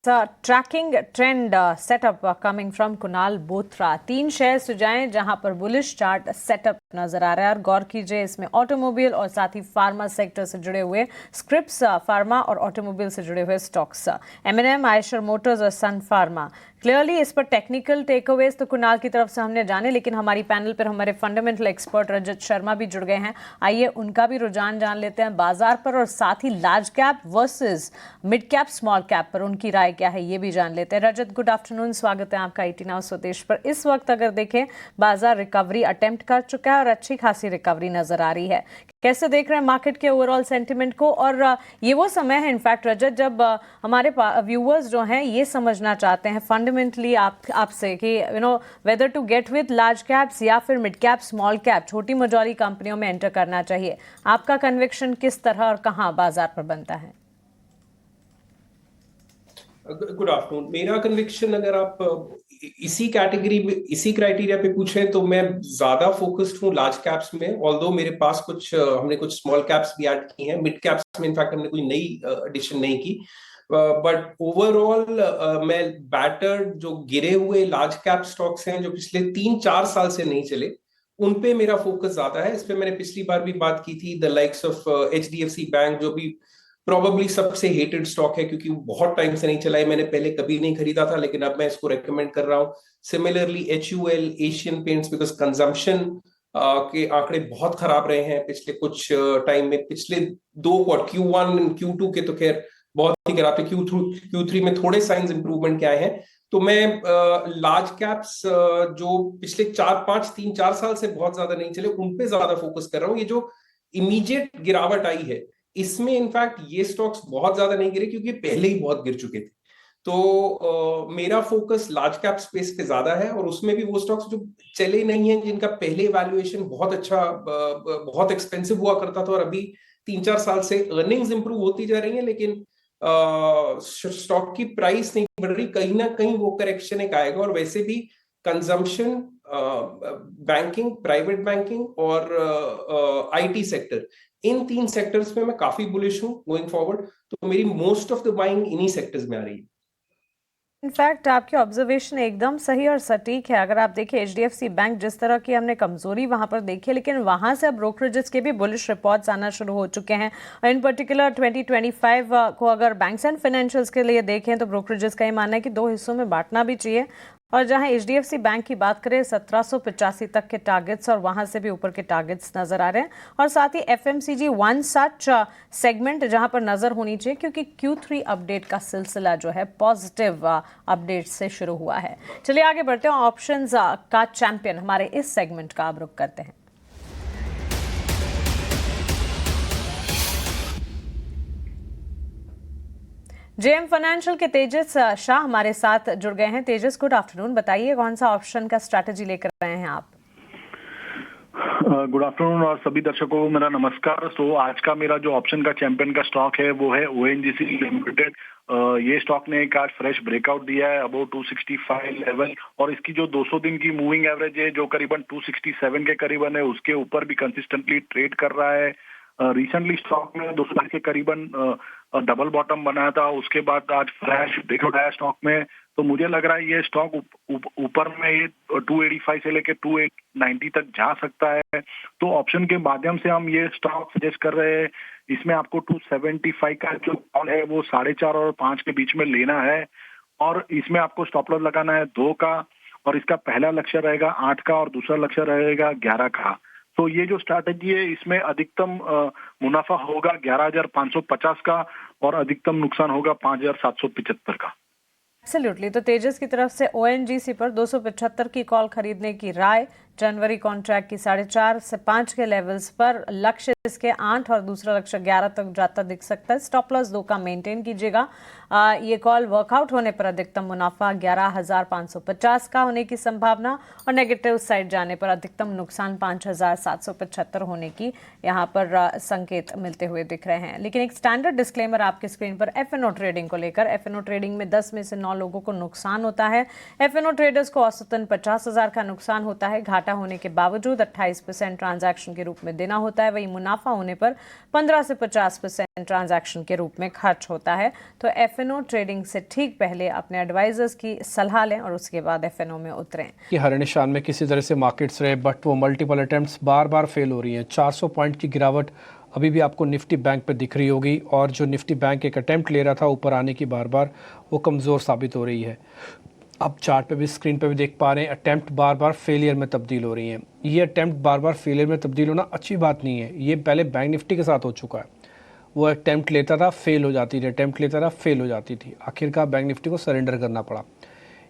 Tracking trend setup coming from Kunal Bothra. 3 share सुझाएं जहां पर बुलिश चार्ट सेटअप नजर आ रहा है और गौर कीजिए इसमें ऑटोमोबाइल और साथ ही फार्मा सेक्टर से जुड़े हुए स्क्रिप्स, फार्मा और ऑटोमोबाइल से जुड़े हुए स्टॉक्स, M&M, आयशर मोटर्स और सन फार्मा। क्लियरली इस पर टेक्निकल टेकअवेज तो कुणाल की तरफ से हमने जाने, लेकिन हमारी पैनल पर हमारे फंडामेंटल एक्सपर्ट रजत शर्मा भी जुड़ गए हैं। आइए उनका भी रुझान जान लेते हैं बाजार पर और साथ ही large cap versus mid cap small cap पर उनकी राय क्या है ये भी जान लेते हैं। रजत, गुड आफ्टरनून, स्वागत है आपका 18 आवर्स स्वदेश पर। इस वक्त अगर देखें बाजार रिकवरी अटेम्प्ट कर चुका है और अच्छी खासी रिकवरी नजर आ रही है। कैसे देख रहे हैं मार्केट के ओवरऑल सेंटिमेंट को? और ये वो समय है इनफैक्ट रजत जब हमारे व्यूअर्स जो हैं ये समझना चाहते हैं फंडामेंटली आपसे कि whether to get with large caps या फिर मिड कैप स्मॉल कैप, छोटी मजॉरी कंपनियों में एंटर करना चाहिए। आपका कन्विक्शन किस तरह और कहां बाजार पर बनता है? Good afternoon. मेरा कन्विक्शन अगर आप इसी कैटेगरी में इसी क्राइटेरिया पे पूछें तो मैं ज्यादा फोकस्ड हूँ लार्ज कैप्स में, ऑल्दो मेरे पास हमने कुछ स्मॉल कैप्स भी ऐड की हैं। मिड कैप्स में इनफैक्ट हमने कोई नई एडिशन नहीं की, बट ओवरऑल मैं बैटर्ड जो गिरे हुए लार्ज कैप स्टॉक्स हैं जो पिछले 3-4 साल से नहीं चले, उन पे मेरा फोकस ज्यादा है। इस पे मैंने पिछली बार भी बात की थी। The likes of HDFC bank जो भी प्रोबेबली सबसे हेटेड स्टॉक है क्योंकि वो बहुत टाइम से नहीं चला है, मैंने पहले कभी नहीं खरीदा था लेकिन अब मैं इसको रेकमेंड कर रहा हूँ। Similarly HUL, Asian paints, because consumption के आंकड़े बहुत खराब रहे हैं पिछले कुछ टाइम में। पिछले 2 क्वार्टर Q1 और Q2 के तो खैर बहुत ही खराब थे, Q3 में थोड़े साइंस इंप्रूवमेंट के आए हैं। तो मैं लार्ज कैप्स जो पिछले 3-4 साल से बहुत ज्यादा नहीं चले उन पे ज्यादा फोकस कर रहा हूँ। ये जो इमीडिएट गिरावट आई है इसमें इनफैक्ट ये स्टॉक्स बहुत ज्यादा नहीं गिरे क्योंकि पहले ही बहुत गिर चुके थे। तो मेरा फोकस लार्ज कैप स्पेस पे ज्यादा है और उसमें भी वो स्टॉक्स जो चले नहीं हैं, जिनका पहले वैल्यूएशन बहुत अच्छा, बहुत एक्सपेंसिव हुआ करता था और अभी 3-4 साल से अर्निंग्स इंप्रूव होती जा रही हैं लेकिन स्टॉक की प्राइस नहीं बढ़ रही। कहीं ना कहीं वो करेक्शन एक आएगा और वैसे भी कंजम्पशन, बैंकिंग, प्राइवेट बैंकिंग और IT सेक्टर, इन 3 सेक्टर्स में मैं काफी बुलिश हूं गोइंग फॉरवर्ड। तो मेरी मोस्ट ऑफ द बाइंग इन्हीं सेक्टर्स में आ रही है। इनफैक्ट आपकी ऑब्जर्वेशन एकदम सही और सटीक है। अगर आप देखें HDFC बैंक जिस तरह की हमने कमजोरी वहां पर देखी है, लेकिन वहां से अब ब्रोकरेजेस के भी बुलिश रिपोर्ट्स आना शुरू हो चुके हैं। और इन पर्टिकुलर 2025 को अगर बैंक्स एंड फाइनेंशियल्स के लिए देखें तो ब्रोकरेजेस का ये मानना है कि 2 हिस्सों में बांटना भी चाहिए। और जहां HDFC बैंक की बात करें 1785 तक के टारगेट्स और वहां से भी ऊपर के टारगेट्स नजर आ रहे हैं। और साथ ही FMCG वन सच सेगमेंट जहां पर नजर होनी चाहिए, क्योंकि Q3 अपडेट का सिलसिला जो है पॉजिटिव अपडेट से शुरू हुआ है। चलिए आगे बढ़ते हैं, ऑप्शंस का चैंपियन हमारे इस सेगमेंट का अब रुख करते हैं। JM फाइनेंशियल के तेजस शाह हमारे साथ जुड़ गए हैं। तेजस, गुड आफ्टरनून। बताइए कौन सा ऑप्शन का स्ट्रैटेजी लेकर रहे हैं आप? गुड आफ्टरनून और सभी दर्शकों को मेरा नमस्कार। तो आज का मेरा जो ऑप्शन का चैंपियन का स्टॉक है वो है ONGC लिमिटेड। ये स्टॉक ने एक आज फ्रेश ब्रेकआउट दिया है अबाउट 265 लेवल, और इसकी जो 200 दिन की मूविंग एवरेज है जो करीबन 267 के करीबन है, उसके ऊपर भी कंसिस्टेंटली ट्रेड कर रहा है। रिसेंटली स्टॉक में 200 के करीबन डबल बॉटम बनाया था, उसके बाद आज फ्लैश ब्रेकआउट आया स्टॉक में। तो मुझे लग रहा है ये स्टॉक ऊपर में ये 285 से लेके 290 तक जा सकता है। तो ऑप्शन के माध्यम से हम ये स्टॉक सजेस्ट कर रहे हैं। इसमें आपको 275 का जो कॉल है वो 4.5 और 5 के बीच में लेना है, और इसमें आपको स्टॉप लॉस लगाना है 2 का, और इसका पहला लक्ष्य रहेगा 8 का और दूसरा लक्ष्य रहेगा 11 का। तो ये जो स्ट्रैटेजी है इसमें अधिकतम मुनाफा होगा 11,550 का और अधिकतम नुकसान होगा 5,775 का। एब्सोल्युटली। तो तेजस की तरफ से ONGC पर 275 की कॉल खरीदने की राय, जनवरी कॉन्ट्रैक्ट की 4.5 से 5 के लेवल्स पर, लक्ष्य इसके 8 और दूसरा लक्ष्य 11 तक जाता दिख सकता है। स्टॉप लॉस 2 का मेंटेन कीजिएगा। ये कॉल वर्कआउट होने पर अधिकतम मुनाफा 11,550 का होने की संभावना, और नेगेटिव साइड जाने पर अधिकतम नुकसान 5,775 होने की यहाँ पर संकेत मिलते हुए दिख रहे हैं। लेकिन एक स्टैंडर्ड डिस्क्लेमर आपकी स्क्रीन पर FNO ट्रेडिंग को लेकर। FNO ट्रेडिंग में 10 में से 9 लोगों को नुकसान होता है। FNO ट्रेडर्स को औसतन 50,000 का नुकसान होता है। घाटा होने के बावजूद 28% ट्रांजैक्शन के रूप में देना होता है। वही मुनाफा होने पर 15 से 50% ट्रांजैक्शन के रूप में खर्च होता है। तो FNO ट्रेडिंग से ठीक पहले अपने एडवाइजर्स की सलाह लें और उसके बाद FNO में उतरें। कि हर निशान में किसी तरह से मार्केट्स रहे, बट वो मल्टीपल अटेम्प्ट्स बार बार फेल हो रही हैं। 400 पॉइंट की गिरावट अभी भी आपको निफ्टी बैंक पे दिख रही होगी, और जो निफ्टी बैंक एक अटेम्प्ट ले रहा था ऊपर आने की बार बार, वो कमज़ोर साबित हो रही है। आप चार्ट पे भी, स्क्रीन पे भी देख पा रहे हैं, अटेम्प्ट बार बार फेलियर में तब्दील हो रही हैं। ये अटेम्प्ट बार बार फेलियर में तब्दील होना अच्छी बात नहीं है। ये पहले बैंक निफ्टी के साथ हो चुका है। वो अटेम्प्ट लेता था, फेल हो जाती थी, अटेम्प्ट लेता था, फेल हो जाती थी, आखिरकार बैंक निफ्टी को सरेंडर करना पड़ा।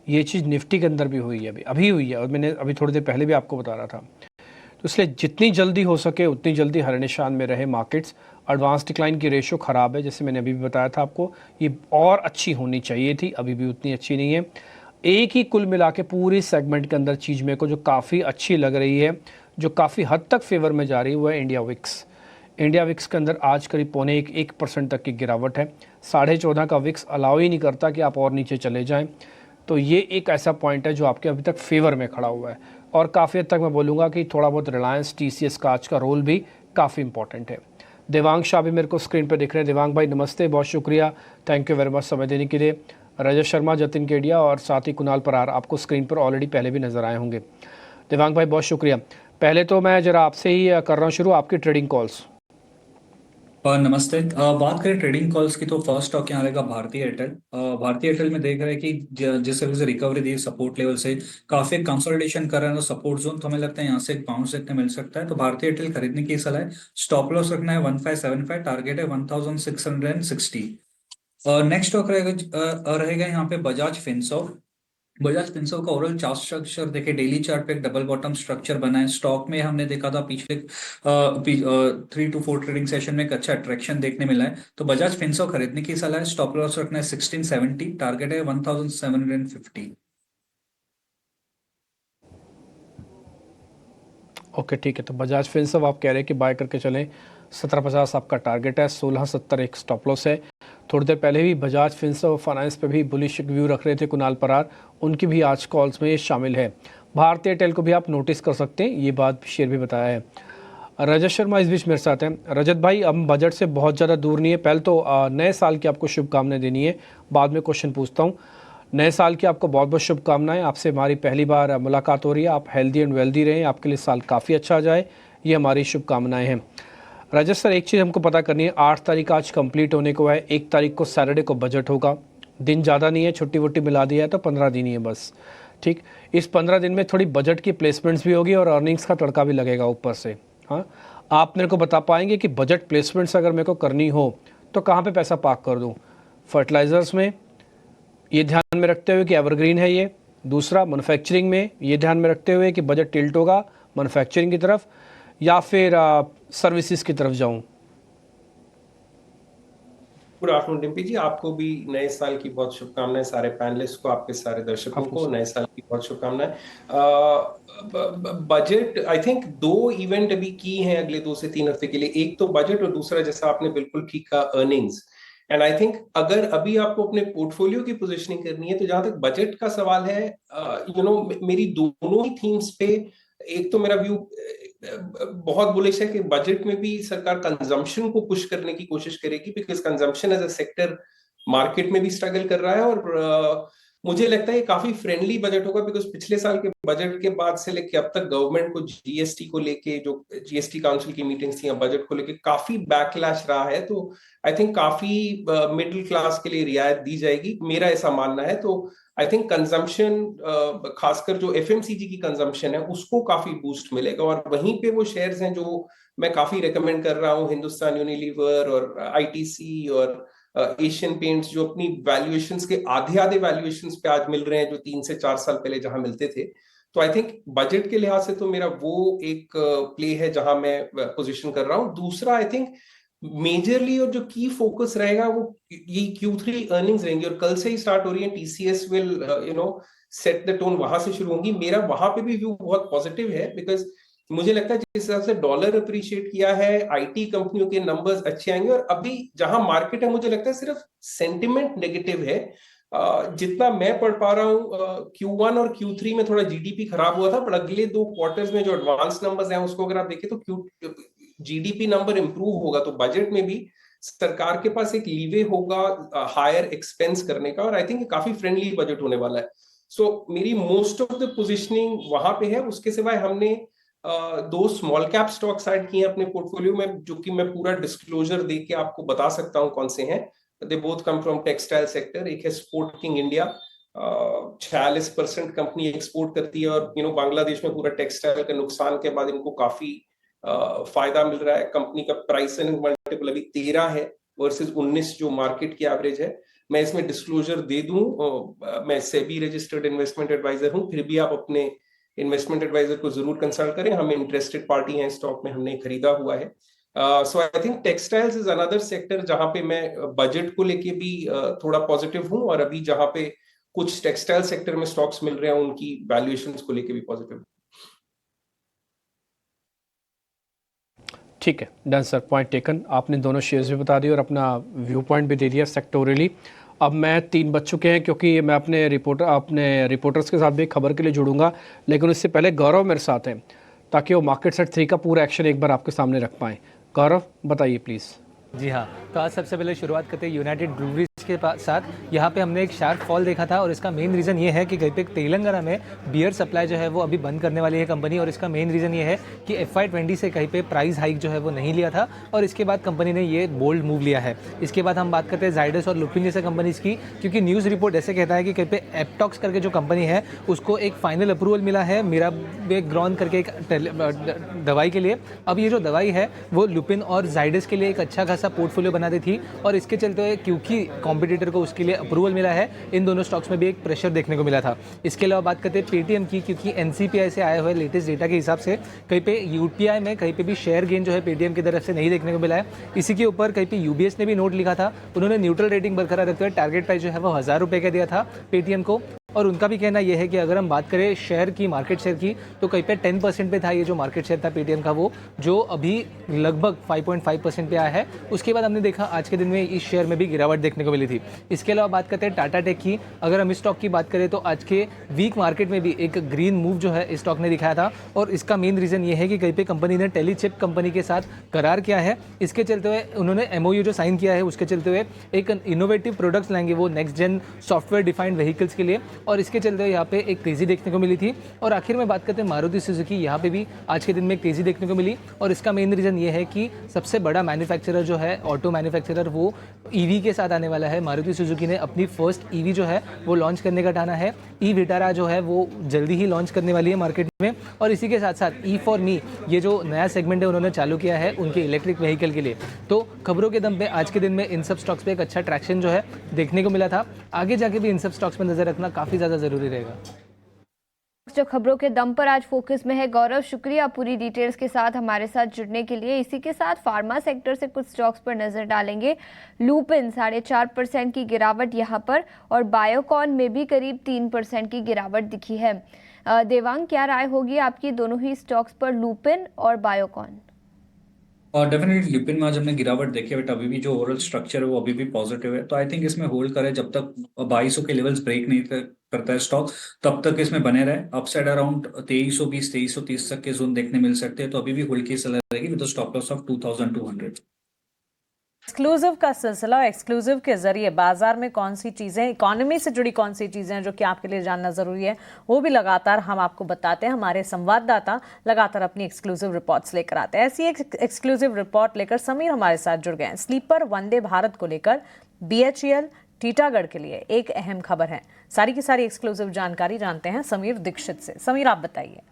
ये चीज़ निफ्टी के अंदर भी हुई है, अभी हुई है, और मैंने अभी थोड़ी देर पहले भी आपको बता रहा था। तो इसलिए जितनी जल्दी हो सके उतनी जल्दी हर निशान में रहे मार्केट्स। एडवांस डिक्लाइन की रेशो ख़राब है, जैसे मैंने अभी भी बताया था आपको, ये और अच्छी होनी चाहिए थी, अभी भी उतनी अच्छी नहीं है। एक ही कुल मिला के पूरी सेगमेंट के अंदर चीज़ मेरे को जो काफ़ी अच्छी लग रही है, जो काफ़ी हद तक फेवर में जा रही है, वो है इंडिया विक्स। इंडिया विक्स के अंदर आज करीब 0.1% तक की गिरावट है। 14.5 का विक्स अलाउ ही नहीं करता कि आप और नीचे चले जाएं। तो ये एक ऐसा पॉइंट है जो आपके अभी तक फेवर में खड़ा हुआ है, और काफ़ी हद तक मैं बोलूँगा कि थोड़ा बहुत रिलायंस, TCS का आज का रोल भी काफ़ी इंपॉर्टेंट है। देवांग शाह भी मेरे को स्क्रीन पर दिख रहे हैं। देवांग भाई नमस्ते, बहुत शुक्रिया, थैंक यू वेरी मच समय देने के लिए। रजत शर्मा, जतिन केडिया और साथ ही कुणाल परार आपको स्क्रीन पर ऑलरेडी पहले भी नज़र आए होंगे। देवांग भाई बहुत शुक्रिया। पहले तो मैं ज़रा आपसे ही कर रहा हूँ शुरू, आपकी ट्रेडिंग कॉल्स। नमस्ते। बात करें ट्रेडिंग कॉल्स की तो फर्स्ट स्टॉक यहाँ रहेगा भारतीय एयरटेल। भारतीय एयरटेल में देख रहे हैं कि जिस तरह से रिकवरी दी सपोर्ट लेवल से, काफी कंसोलिडेशन कर रहे हैं, तो सपोर्ट जोन तो हमें लगता है यहाँ से एक बाउंस देखने मिल सकता है। तो भारतीय एयरटेल खरीदने की सलाह है। स्टॉप लॉस रखना है 1575, टारगेट है 1660। नेक्स्ट स्टॉक रहेगा यहाँ पे बजाज फिनसर्व। बजाज फिनसर्व का ओवरऑल चार्ट स्ट्रक्चर देखे, डेली चार्ट पे एक डबल बॉटम स्ट्रक्चर बना है। स्टॉक में हमने देखा था पिछले 3 to 4 ट्रेडिंग सेशन में एक अच्छा अट्रैक्शन देखने मिला है। तो बजाज फिनसर्व खरीदने की सलाह है। स्टॉप लॉस रखना है 1670, टारगेट है 1750। ओके ठीक है, तो बजाज फिनसर्व आप कह रहे हैं कि बाय करके चलें, 1750 आपका टारगेट है, 1670 एक स्टॉप लॉस है। थोड़ी देर पहले भी बजाज फिनसर्व फाइनेंस पे भी बुलिश व्यू रख रहे थे कुणाल परार, उनकी भी आज कॉल्स में ये शामिल है। भारतीय एयरटेल को भी आप नोटिस कर सकते हैं, ये बात शेयर भी बताया है। रजत शर्मा इस बीच मेरे साथ हैं। रजत भाई, हम बजट से बहुत ज़्यादा दूर नहीं है, पहले तो नए साल की आपको शुभकामनाएं देनी है, बाद में क्वेश्चन पूछता हूँ। नए साल की आपको बहुत बहुत शुभकामनाएं। आपसे हमारी पहली बार मुलाकात हो रही है, आप हेल्दी एंड वेल्दी रहें, आपके लिए साल काफ़ी अच्छा जाए, ये हमारी शुभकामनाएं हैं। रजत सर, एक चीज़ हमको पता करनी है, 8 तारीख आज कंप्लीट होने को है, 1 तारीख को सैटरडे को बजट होगा, दिन ज़्यादा नहीं है, छुट्टी वुट्टी मिला दिया है तो 15 दिन ही है बस। ठीक, इस 15 दिन में थोड़ी बजट की प्लेसमेंट्स भी होगी और अर्निंग्स का तड़का भी लगेगा ऊपर से। हाँ, आप मेरे को बता पाएंगे कि बजट प्लेसमेंट्स अगर मेरे को करनी हो तो कहाँ पे पैसा पार्क कर दूँ? फर्टिलाइज़र्स में, ये ध्यान में रखते हुए कि एवरग्रीन है ये। दूसरा, मैन्युफैक्चरिंग में, ये ध्यान में रखते हुए कि बजट टिल्ट होगा मैन्युफैक्चरिंग की तरफ, या फिर सर्विसेज की तरफ जाऊँ? गुड आफ्टरनून डिम्पी जी, आपको भी नए साल की बहुत शुभकामनाएं, सारे पैनलिस्ट को, आपके सारे दर्शकों को नए साल की बहुत शुभकामनाएं। बजट आई थिंक 2 इवेंट अभी की हैं अगले 2 से 3 हफ्ते के लिए। एक तो बजट और दूसरा, जैसा आपने बिल्कुल ठीक कहा, अर्निंग्स। एंड आई थिंक अगर अभी आपको अपने पोर्टफोलियो की पोजीशनिंग करनी है तो जहां तक बजट का सवाल है, मेरी दोनों ही थीम्स पे, एक तो मेरा व्यू बहुत बुलिश है कि बजट में भी सरकार कंजम्पशन को पुश करने की कोशिश करेगी, because consumption as a sector market में भी स्ट्रगल कर रहा है। और मुझे लगता है ये काफी फ्रेंडली बजट होगा, बिकॉज पिछले साल के बजट के बाद से लेके अब तक गवर्नमेंट को जीएसटी को लेके, जो जीएसटी काउंसिल की मीटिंग्स थी, बजट को लेके काफी बैकलैश रहा है। तो आई थिंक काफी मिडिल क्लास के लिए रियायत दी जाएगी, मेरा ऐसा मानना है। तो आई थिंक कंजम्पशन, खासकर जो एफएमसीजी की कंजम्पशन है, उसको काफी बूस्ट मिलेगा। और वहीं पे वो शेयर्स हैं जो मैं काफी रेकमेंड कर रहा हूँ, हिंदुस्तान यूनिलीवर और आईटीसी और एशियन पेंट्स, जो अपनी वैल्यूएशंस के आधे वैल्यूएशंस पे आज मिल रहे हैं जो 3 से 4 साल पहले जहां मिलते थे। तो आई थिंक बजट के लिहाज से तो मेरा वो एक प्ले है जहां मैं पोजीशन कर रहा हूं। दूसरा, आई थिंक मेजरली और जो की फोकस रहेगा वो ये Q3 अर्निंग्स रहेंगी, और कल से ही स्टार्ट हो रही है। TCS will set the tone, वहां से शुरू होंगी। मेरा वहां पे भी व्यू बहुत पॉजिटिव है, बिकॉज मुझे लगता है जिस हिसाब से डॉलर अप्रिशिएट किया है, आईटी कंपनियों के नंबर्स अच्छे आएंगे। और अभी जहां मार्केट है, मुझे लगता है सिर्फ सेंटिमेंट नेगेटिव है। जितना मैं पढ़ पा रहा हूँ, Q1 और Q3 में थोड़ा जीडीपी खराब हुआ था, पर अगले 2 क्वार्टर्स में जो एडवांस नंबर्स हैं उसको अगर आप देखें तो जीडीपी नंबर इंप्रूव होगा। तो बजट में भी सरकार के पास एक लीवे होगा हायर एक्सपेंस करने का, और आई थिंक काफी फ्रेंडली बजट होने वाला है। सो मेरी मोस्ट ऑफ द पोजिशनिंग वहां पे है। उसके सिवाय हमने 2 स्मॉल कैप स्टॉक्स ऐड किए हैं अपने पोर्टफोलियो में, जो कि मैं पूरा डिस्क्लोजर दे के आपको बता सकता हूं कौन से हैं। They both come from textile sector. एक है sport king India, 46% company export करती है, और बांग्लादेश में पूरा टेक्सटाइल के नुकसान के बाद इनको काफी फायदा मिल रहा है। कंपनी का प्राइस एंड मल्टीपल अभी 13 है वर्सेस 19 जो मार्केट की एवरेज है। मैं इसमें डिस्क्लोजर दे दूं, मैं सेबी रजिस्टर्ड इन्वेस्टमेंट एडवाइजर हूं, फिर भी आप अपने इन्वेस्टमेंट एडवाइजर को जरूर कंसल्ट करें। हम इंटरेस्टेड पार्टी हैं स्टॉक में, हमने खरीदा हुआ है। So I think textiles is another sector जहां पे मैं बजट को लेके भी थोड़ा पॉजिटिव हूं, और अभी जहां पे कुछ टेक्सटाइल सेक्टर में स्टॉक्स मिल रहे हैं उनकी वैल्यूएशंस को लेके भी पॉजिटिव। ठीक है, डन सर, पॉइंट टेकन। आपने दोनों शेयर्स भी बता दिए और अपना व्यू पॉइंट भी दे दिया सेक्टोरियली। अब मैं 3 बज चुके हैं, क्योंकि मैं अपने रिपोर्टर्स के साथ भी खबर के लिए जुड़ूंगा, लेकिन उससे पहले गौरव मेरे साथ हैं, ताकि वो मार्केट सेट 3 का पूरा एक्शन एक बार आपके सामने रख पाएँ। गौरव, बताइए प्लीज़। जी हाँ, तो आज सबसे पहले शुरुआत करते हैं यूनाइटेड ब्रूवरीज के साथ। यहाँ पे हमने एक शार्प फॉल देखा था, और इसका मेन रीज़न ये है कि कहीं पे तेलंगाना में बियर सप्लाई जो है वो अभी बंद करने वाली है कंपनी, और इसका मेन रीज़न ये है कि FY20 से कहीं पे प्राइस हाइक जो है वो नहीं लिया था, और इसके बाद कंपनी ने ये बोल्ड मूव लिया है। इसके बाद हम बात करते हैं जाइडस और लुपिन जैसे कंपनीज़ की, क्योंकि न्यूज़ रिपोर्ट ऐसे कहता है कि कहीं पे एप्टॉक्स करके जो कंपनी है उसको एक फाइनल अप्रूवल मिला है मिराबेग्रॉन करके एक दवाई के लिए। अब ये जो दवाई है वो लुपिन और जाइडस के लिए एक अच्छा खासा पोर्टफोलियो बनाती थी, और इसके चलते हुए क्योंकि कॉम्पिटिटर को उसके लिए अप्रूवल मिला है, इन दोनों स्टॉक्स में भी एक प्रेशर देखने को मिला था। इसके अलावा बात करते हैं पेटीएम की, क्योंकि एनसीपीआई से आए हुए लेटेस्ट डेटा के हिसाब से कहीं पे यूपीआई में कहीं पे भी शेयर गेन जो है पेटीएम की तरफ से नहीं देखने को मिला है। इसी के ऊपर कहीं पे यूबीएस ने भी नोट लिखा था, उन्होंने न्यूट्रल रेटिंग बरकरार रखते हुए टारगेट प्राइस जो है वो 1000 रुपये का दिया था पेटीएम को, और उनका भी कहना यह है कि अगर हम बात करें शेयर की, मार्केट शेयर की, तो कहीं पे 10% पे था ये जो मार्केट शेयर था पेटीएम का, वो जो अभी लगभग 5.5% पे आया है। उसके बाद हमने देखा आज के दिन में इस शेयर में भी गिरावट देखने को मिली थी। इसके अलावा बात करते हैं टाटा टेक की। अगर हम इस स्टॉक की बात करें तो आज के वीक मार्केट में भी एक ग्रीन मूव जो है इस स्टॉक ने दिखाया था, और इसका मेन रीज़न ये है कि कहीं पे कंपनी ने टेलीचिप कंपनी के साथ करार किया है। इसके चलते हुए उन्होंने MOU जो साइन किया है, उसके चलते हुए एक इनोवेटिव प्रोडक्ट्स लाएंगे वो next gen software defined vehicles के लिए, और इसके चलते यहाँ पे एक तेज़ी देखने को मिली थी। और आखिर में बात करते हैं मारुति सुजुकी, यहाँ पे भी आज के दिन में एक तेज़ी देखने को मिली और इसका मेन रीज़न ये है कि सबसे बड़ा मैन्युफैक्चरर जो है, ऑटो मैन्युफैक्चरर, वो ईवी के साथ आने वाला है। मारुति सुजुकी ने अपनी फर्स्ट ईवी जो है वो लॉन्च करने का ठाना है। ई विटारा जो है वो जल्दी ही लॉन्च करने वाली है मार्केट में। और इसी के साथ साथ E4Me, ये जो नया सेगमेंट है उन्होंने चालू किया है उनके इलेक्ट्रिक व्हीकल के लिए। तो खबरों के दम पे आज के दिन में इन सब स्टॉक्स पे एक अच्छा ट्रैक्शन जो है देखने को मिला था। आगे जाके भी इन सब स्टॉक्स पे नजर रखना काफ़ी ज़्यादा ज़रूरी रहेगा। जो खबरों के दम पर आज फोकस में है। गौरव, शुक्रिया पूरी डिटेल्स के साथ हमारे साथ जुड़ने के लिए। इसी के साथ फार्मा सेक्टर से कुछ स्टॉक्स पर नजर डालेंगे। लुपिन 4.5% की गिरावट यहाँ पर और बायोकॉन में भी करीब 3% की गिरावट दिखी है। देवांग, क्या राय होगी आपकी दोनों ही स्टॉक्स पर, लुपिन और बायोकॉन? और डेफिनेटली लुपिन में आज हमने गिरावट देखी है, बट अभी भी जो ओवरऑल स्ट्रक्चर है वो अभी भी पॉजिटिव है। तो आई थिंक इसमें होल्ड करें जब तक 2200 के लेवल्स ब्रेक नहीं करता है स्टॉक, तब तक इसमें बने रहे। अपसाइड अराउंड 2320 2330 तक के जोन देखने मिल सकते हैं, तो अभी भी होल्ड की सलाह रहेगी with stop loss of 2200। Exclusive का सिलसिला, एक्सक्लूसिव के जरिए बाजार में कौन सी चीज़ें, इकोनॉमी से जुड़ी कौन सी चीज़ें हैं जो कि आपके लिए जानना ज़रूरी है, वो भी लगातार हम आपको बताते हैं। हमारे संवाददाता लगातार अपनी एक्सक्लूसिव रिपोर्ट्स लेकर आते हैं। ऐसी एक एक्सक्लूसिव रिपोर्ट लेकर समीर हमारे साथ जुड़ गए हैं। स्लीपर वंदे भारत को लेकर BHEL टीटागढ़ के लिए एक अहम खबर है। सारी की सारी एक्सक्लूसिव जानकारी जानते हैं समीर दीक्षित से। समीर, आप बताइए।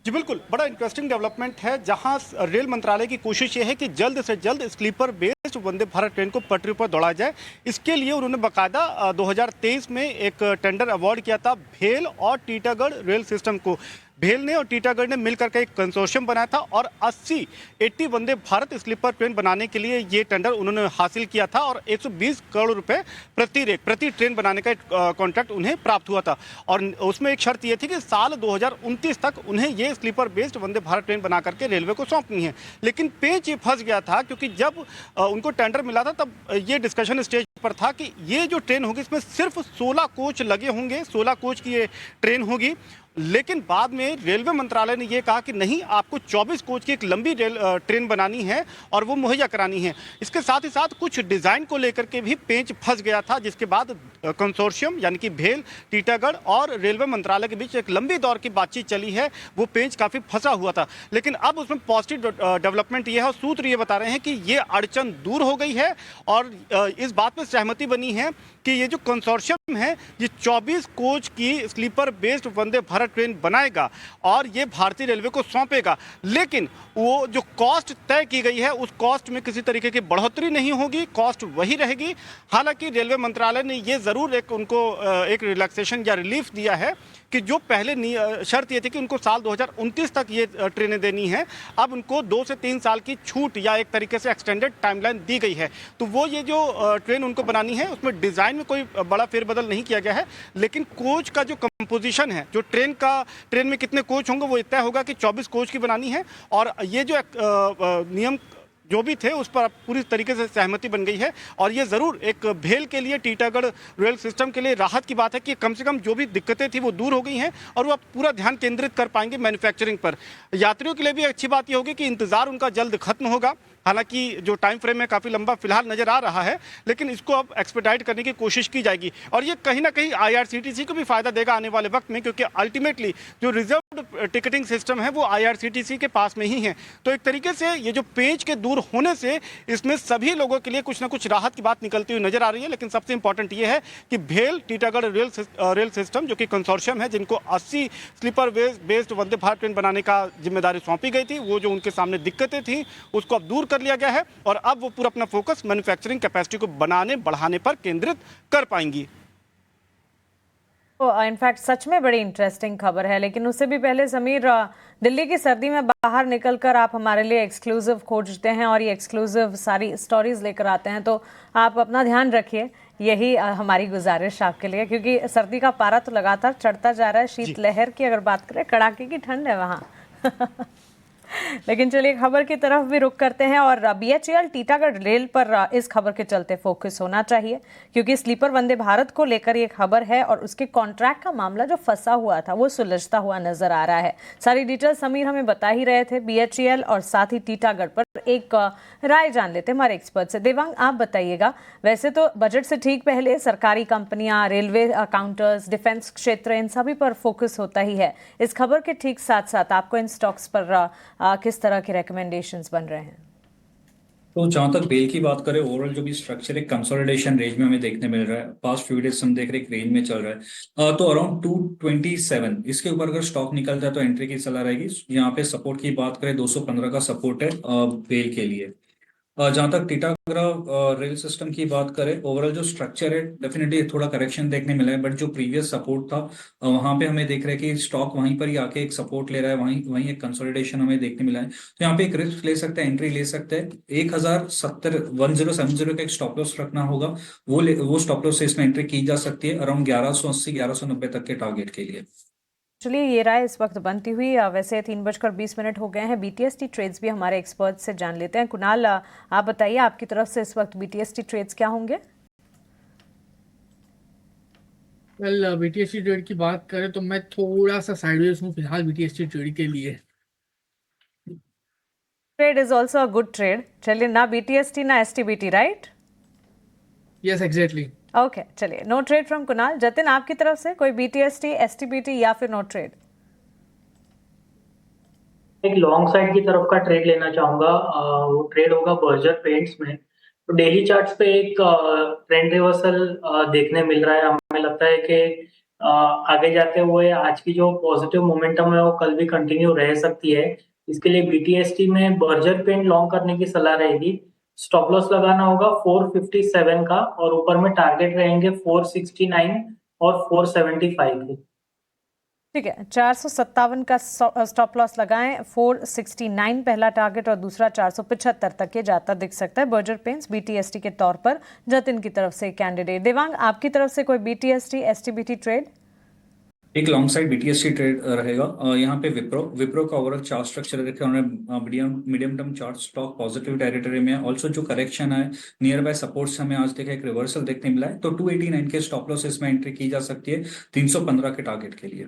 जी बिल्कुल, बड़ा इंटरेस्टिंग डेवलपमेंट है, जहां रेल मंत्रालय की कोशिश ये है कि जल्द से जल्द sleeper based Vande Bharat train को पटरी पर दौड़ा जाए। इसके लिए उन्होंने बाकायदा 2023 में एक टेंडर अवार्ड किया था भेल और टीटागढ़ रेल सिस्टम को। भेल ने और टीटागढ़ ने मिलकर के एक कंसोर्शियम बनाया था और 80 वंदे भारत स्लीपर ट्रेन बनाने के लिए ये टेंडर उन्होंने हासिल किया था और 120 करोड़ रुपए प्रति ट्रेन बनाने का कॉन्ट्रैक्ट उन्हें प्राप्त हुआ था। और उसमें एक शर्त ये थी कि साल 2029 तक उन्हें ये sleeper based Vande Bharat train बना करके रेलवे को सौंपनी है। लेकिन पेच ये फंस गया था, क्योंकि जब उनको टेंडर मिला था तब ये डिस्कशन स्टेज पर था कि ये जो ट्रेन होगी इसमें सिर्फ 16 कोच लगे होंगे, 16 कोच की ये ट्रेन होगी। लेकिन बाद में रेलवे मंत्रालय ने यह कहा कि नहीं, आपको 24 कोच की एक लंबी ट्रेन बनानी है और वो मुहैया करानी है। इसके साथ ही साथ कुछ डिज़ाइन को लेकर के भी पेंच फंस गया था, जिसके बाद कंसोर्शियम यानी कि भेल, टीटागढ़ और रेलवे मंत्रालय के बीच एक लंबी दौर की बातचीत चली है। वो पेंच काफ़ी फंसा हुआ था, लेकिन अब उसमें पॉजिटिव डेवलपमेंट ये है और सूत्र ये बता रहे हैं कि ये अड़चन दूर हो गई है और इस बात पर सहमति बनी है कि ये जो कंसोर्शियम है ये 24 कोच की sleeper based Vande Bharat train बनाएगा और ये भारतीय रेलवे को सौंपेगा। लेकिन वो जो कॉस्ट तय की गई है उस कॉस्ट में किसी तरीके की बढ़ोतरी नहीं होगी, कॉस्ट वही रहेगी। हालांकि रेलवे मंत्रालय ने ये ज़रूर उनको एक रिलैक्सेशन या रिलीफ दिया है कि जो पहले शर्त ये थी कि उनको साल 2029 तक ये ट्रेनें देनी है, अब उनको 2 से 3 साल की छूट या एक तरीके से एक्सटेंडेड टाइमलाइन दी गई है। तो वो ये जो ट्रेन उनको बनानी है उसमें डिज़ाइन में कोई बड़ा फेरबदल नहीं किया गया है, लेकिन कोच का जो कंपोजिशन है, जो ट्रेन में कितने कोच होंगे वो तय होगा कि 24 कोच की बनानी है। और ये जो नियम जो भी थे उस पर पूरी तरीके से सहमति बन गई है और ये ज़रूर एक भेल के लिए, टीटागढ़ रेल सिस्टम के लिए राहत की बात है कि कम से कम जो भी दिक्कतें थी वो दूर हो गई हैं और वो अब पूरा ध्यान केंद्रित कर पाएंगे मैन्युफैक्चरिंग पर। यात्रियों के लिए भी अच्छी बात ये होगी कि इंतज़ार उनका जल्द खत्म होगा। हालांकि जो टाइम फ्रेम है काफ़ी लंबा फिलहाल नज़र आ रहा है, लेकिन इसको अब एक्सपेडाइट करने की कोशिश की जाएगी और ये कहीं ना कहीं IRCTC को भी फ़ायदा देगा आने वाले वक्त में, क्योंकि अल्टीमेटली जो रिजर्व टिकटिंग सिस्टम है वो IRCTC के पास में ही है। तो एक तरीके से ये जो पेंच के दूर होने से इसमें सभी लोगों के लिए कुछ ना कुछ राहत की बात निकलती हुई नजर आ रही है। लेकिन सबसे इंपॉर्टेंट ये है कि भेल टीटागढ़ रेल सिस्टम जो कि कंसोर्शियम है, जिनको 80 sleeper based Vande Bharat train बनाने का जिम्मेदारी सौंपी गई थी, वो जो उनके सामने दिक्कतें थी उसको अब दूर कर लिया गया है और अब वो पूरा अपना फोकस मैन्युफैक्चरिंग कैपेसिटी को बनाने बढ़ाने पर केंद्रित कर पाएंगी। इनफैक्ट सच में बड़ी इंटरेस्टिंग खबर है, लेकिन उससे भी पहले समीर, दिल्ली की सर्दी में बाहर निकलकर आप हमारे लिए एक्सक्लूसिव खोजते हैं और ये एक्सक्लूसिव सारी स्टोरीज लेकर आते हैं, तो आप अपना ध्यान रखिए, यही हमारी गुजारिश आपके लिए, क्योंकि सर्दी का पारा तो लगातार चढ़ता जा रहा है। शीतलहर की अगर बात करें, कड़ाके की ठंड है वहाँ। लेकिन चलिए खबर की तरफ भी रुख करते हैं और बीएचईएल टीटागढ़ रेल पर इस खबर के चलते फोकस होना चाहिए क्योंकि स्लीपर वंदे भारत को लेकर ये खबर है और उसके कॉन्ट्रैक्ट का मामला जो फंसा हुआ था वो सुलझता हुआ नजर आ रहा है। सारी डिटेल समीर हमें बता ही रहे थे बीएचईएल और साथ ही टीटागढ़ पर। एक राय जान लेते हैं हमारे एक्सपर्ट से। देवांग, आप बताइएगा, वैसे तो बजट से ठीक पहले सरकारी कंपनियां, रेलवे काउंटर्स, डिफेंस क्षेत्र, इन सभी पर फोकस होता ही है। इस खबर के ठीक साथ साथ आपको इन स्टॉक्स पर किस तरह के रिकमेंडेशंस बन रहे हैं? तो जहां तक बेल की बात करें, ओवरऑल जो भी स्ट्रक्चर है कंसोलिडेशन रेंज में हमें देखने मिल रहा है। पास्ट फ्यू डेज हम देख रहे हैं एक रेंज में चल रहा है, तो अराउंड 227 इसके ऊपर अगर स्टॉक निकलता है तो एंट्री की सलाह रहेगी। यहाँ पे सपोर्ट की बात करें 215 का सपोर्ट है बेल के लिए। जहां तक टीटागढ़ रेल सिस्टम की बात करें, ओवरऑल जो स्ट्रक्चर है डेफिनेटली थोड़ा करेक्शन देखने मिला है, बट जो प्रीवियस सपोर्ट था वहां पे हमें देख रहे हैं कि स्टॉक वहीं पर ही आके एक सपोर्ट ले रहा है, वहीं वहीं एक कंसोलिडेशन हमें देखने मिला है। तो यहाँ पे एक रिस्क ले सकते हैं, एंट्री ले सकते हैं। 1070 का एक स्टॉप लॉस रखना होगा, वो स्टॉप लॉस से इसमें एंट्री की जा सकती है अराउंड 1180 1190 तक के टारगेट के लिए। चलिए ये राय इस वक्त बनती हुई। वैसे 3:20 हो गए हैं। बीटीएसटी ट्रेड्स भी हमारे एक्सपर्ट से जान लेते हैं। कुणाल, आप बताइए आपकी तरफ से इस वक्त बीटीएसटी ट्रेड्स क्या होंगे? वेल, बीटीएसटी ट्रेड की बात करें तो मैं थोड़ा सा साइडवेज हूँ फिलहाल बीटीएसटी ट्रेड के लिए। Trade is also a good trade. चलिए, ना बीटीएसटी ना STBT, right? Yes, exactly. Okay, चलिए, no trade from Kunal. Jatin, आपकी तरफ से कोई बीटीएसटी, एसटीबीटी या फिर नो ट्रेड? एक लॉन्ग साइड की तरफ का ट्रेड लेना चाहूंगा। वो ट्रेड होगा बर्जर पेंट्स में। तो डेली चार्ट्स पे एक ट्रेंड रिवर्सल देखने मिल रहा है। हमें लगता है कि आगे जाते हुए आज की जो पॉजिटिव मोमेंटम है वो कल भी कंटिन्यू रह सकती है। इसके लिए बीटीएसटी में बर्जर पेंट लॉन्ग करने की सलाह रहेगी। स्टॉप लॉस लगाना होगा 457 का और ऊपर में टारगेट रहेंगे 469 और 475 के। ठीक है, 457 का स्टॉप लॉस लगाएं, 469 पहला टारगेट और दूसरा 475 तक के जाता दिख सकता है बर्जर पेंट्स बीटीएसटी के तौर पर जतिन की तरफ से कैंडिडेट। देवांग, आपकी तरफ से कोई बीटीएसटी, एसटीबीटी ट्रेड? एक लॉन्ग साइड बीटीएसटी ट्रेड रहेगा। यहाँ पे विप्रो का ओवरऑल चार्ट स्ट्रक्चर देखें, उन्होंने medium term chart stock positive territory में है। ऑल्सो जो करेक्शन है नियर बाय सपोर्ट्स हमें आज देखा एक रिवर्सल देखने मिला है, तो 289 के स्टॉप लॉस इसमें एंट्री की जा सकती है 315 के टारगेट के लिए।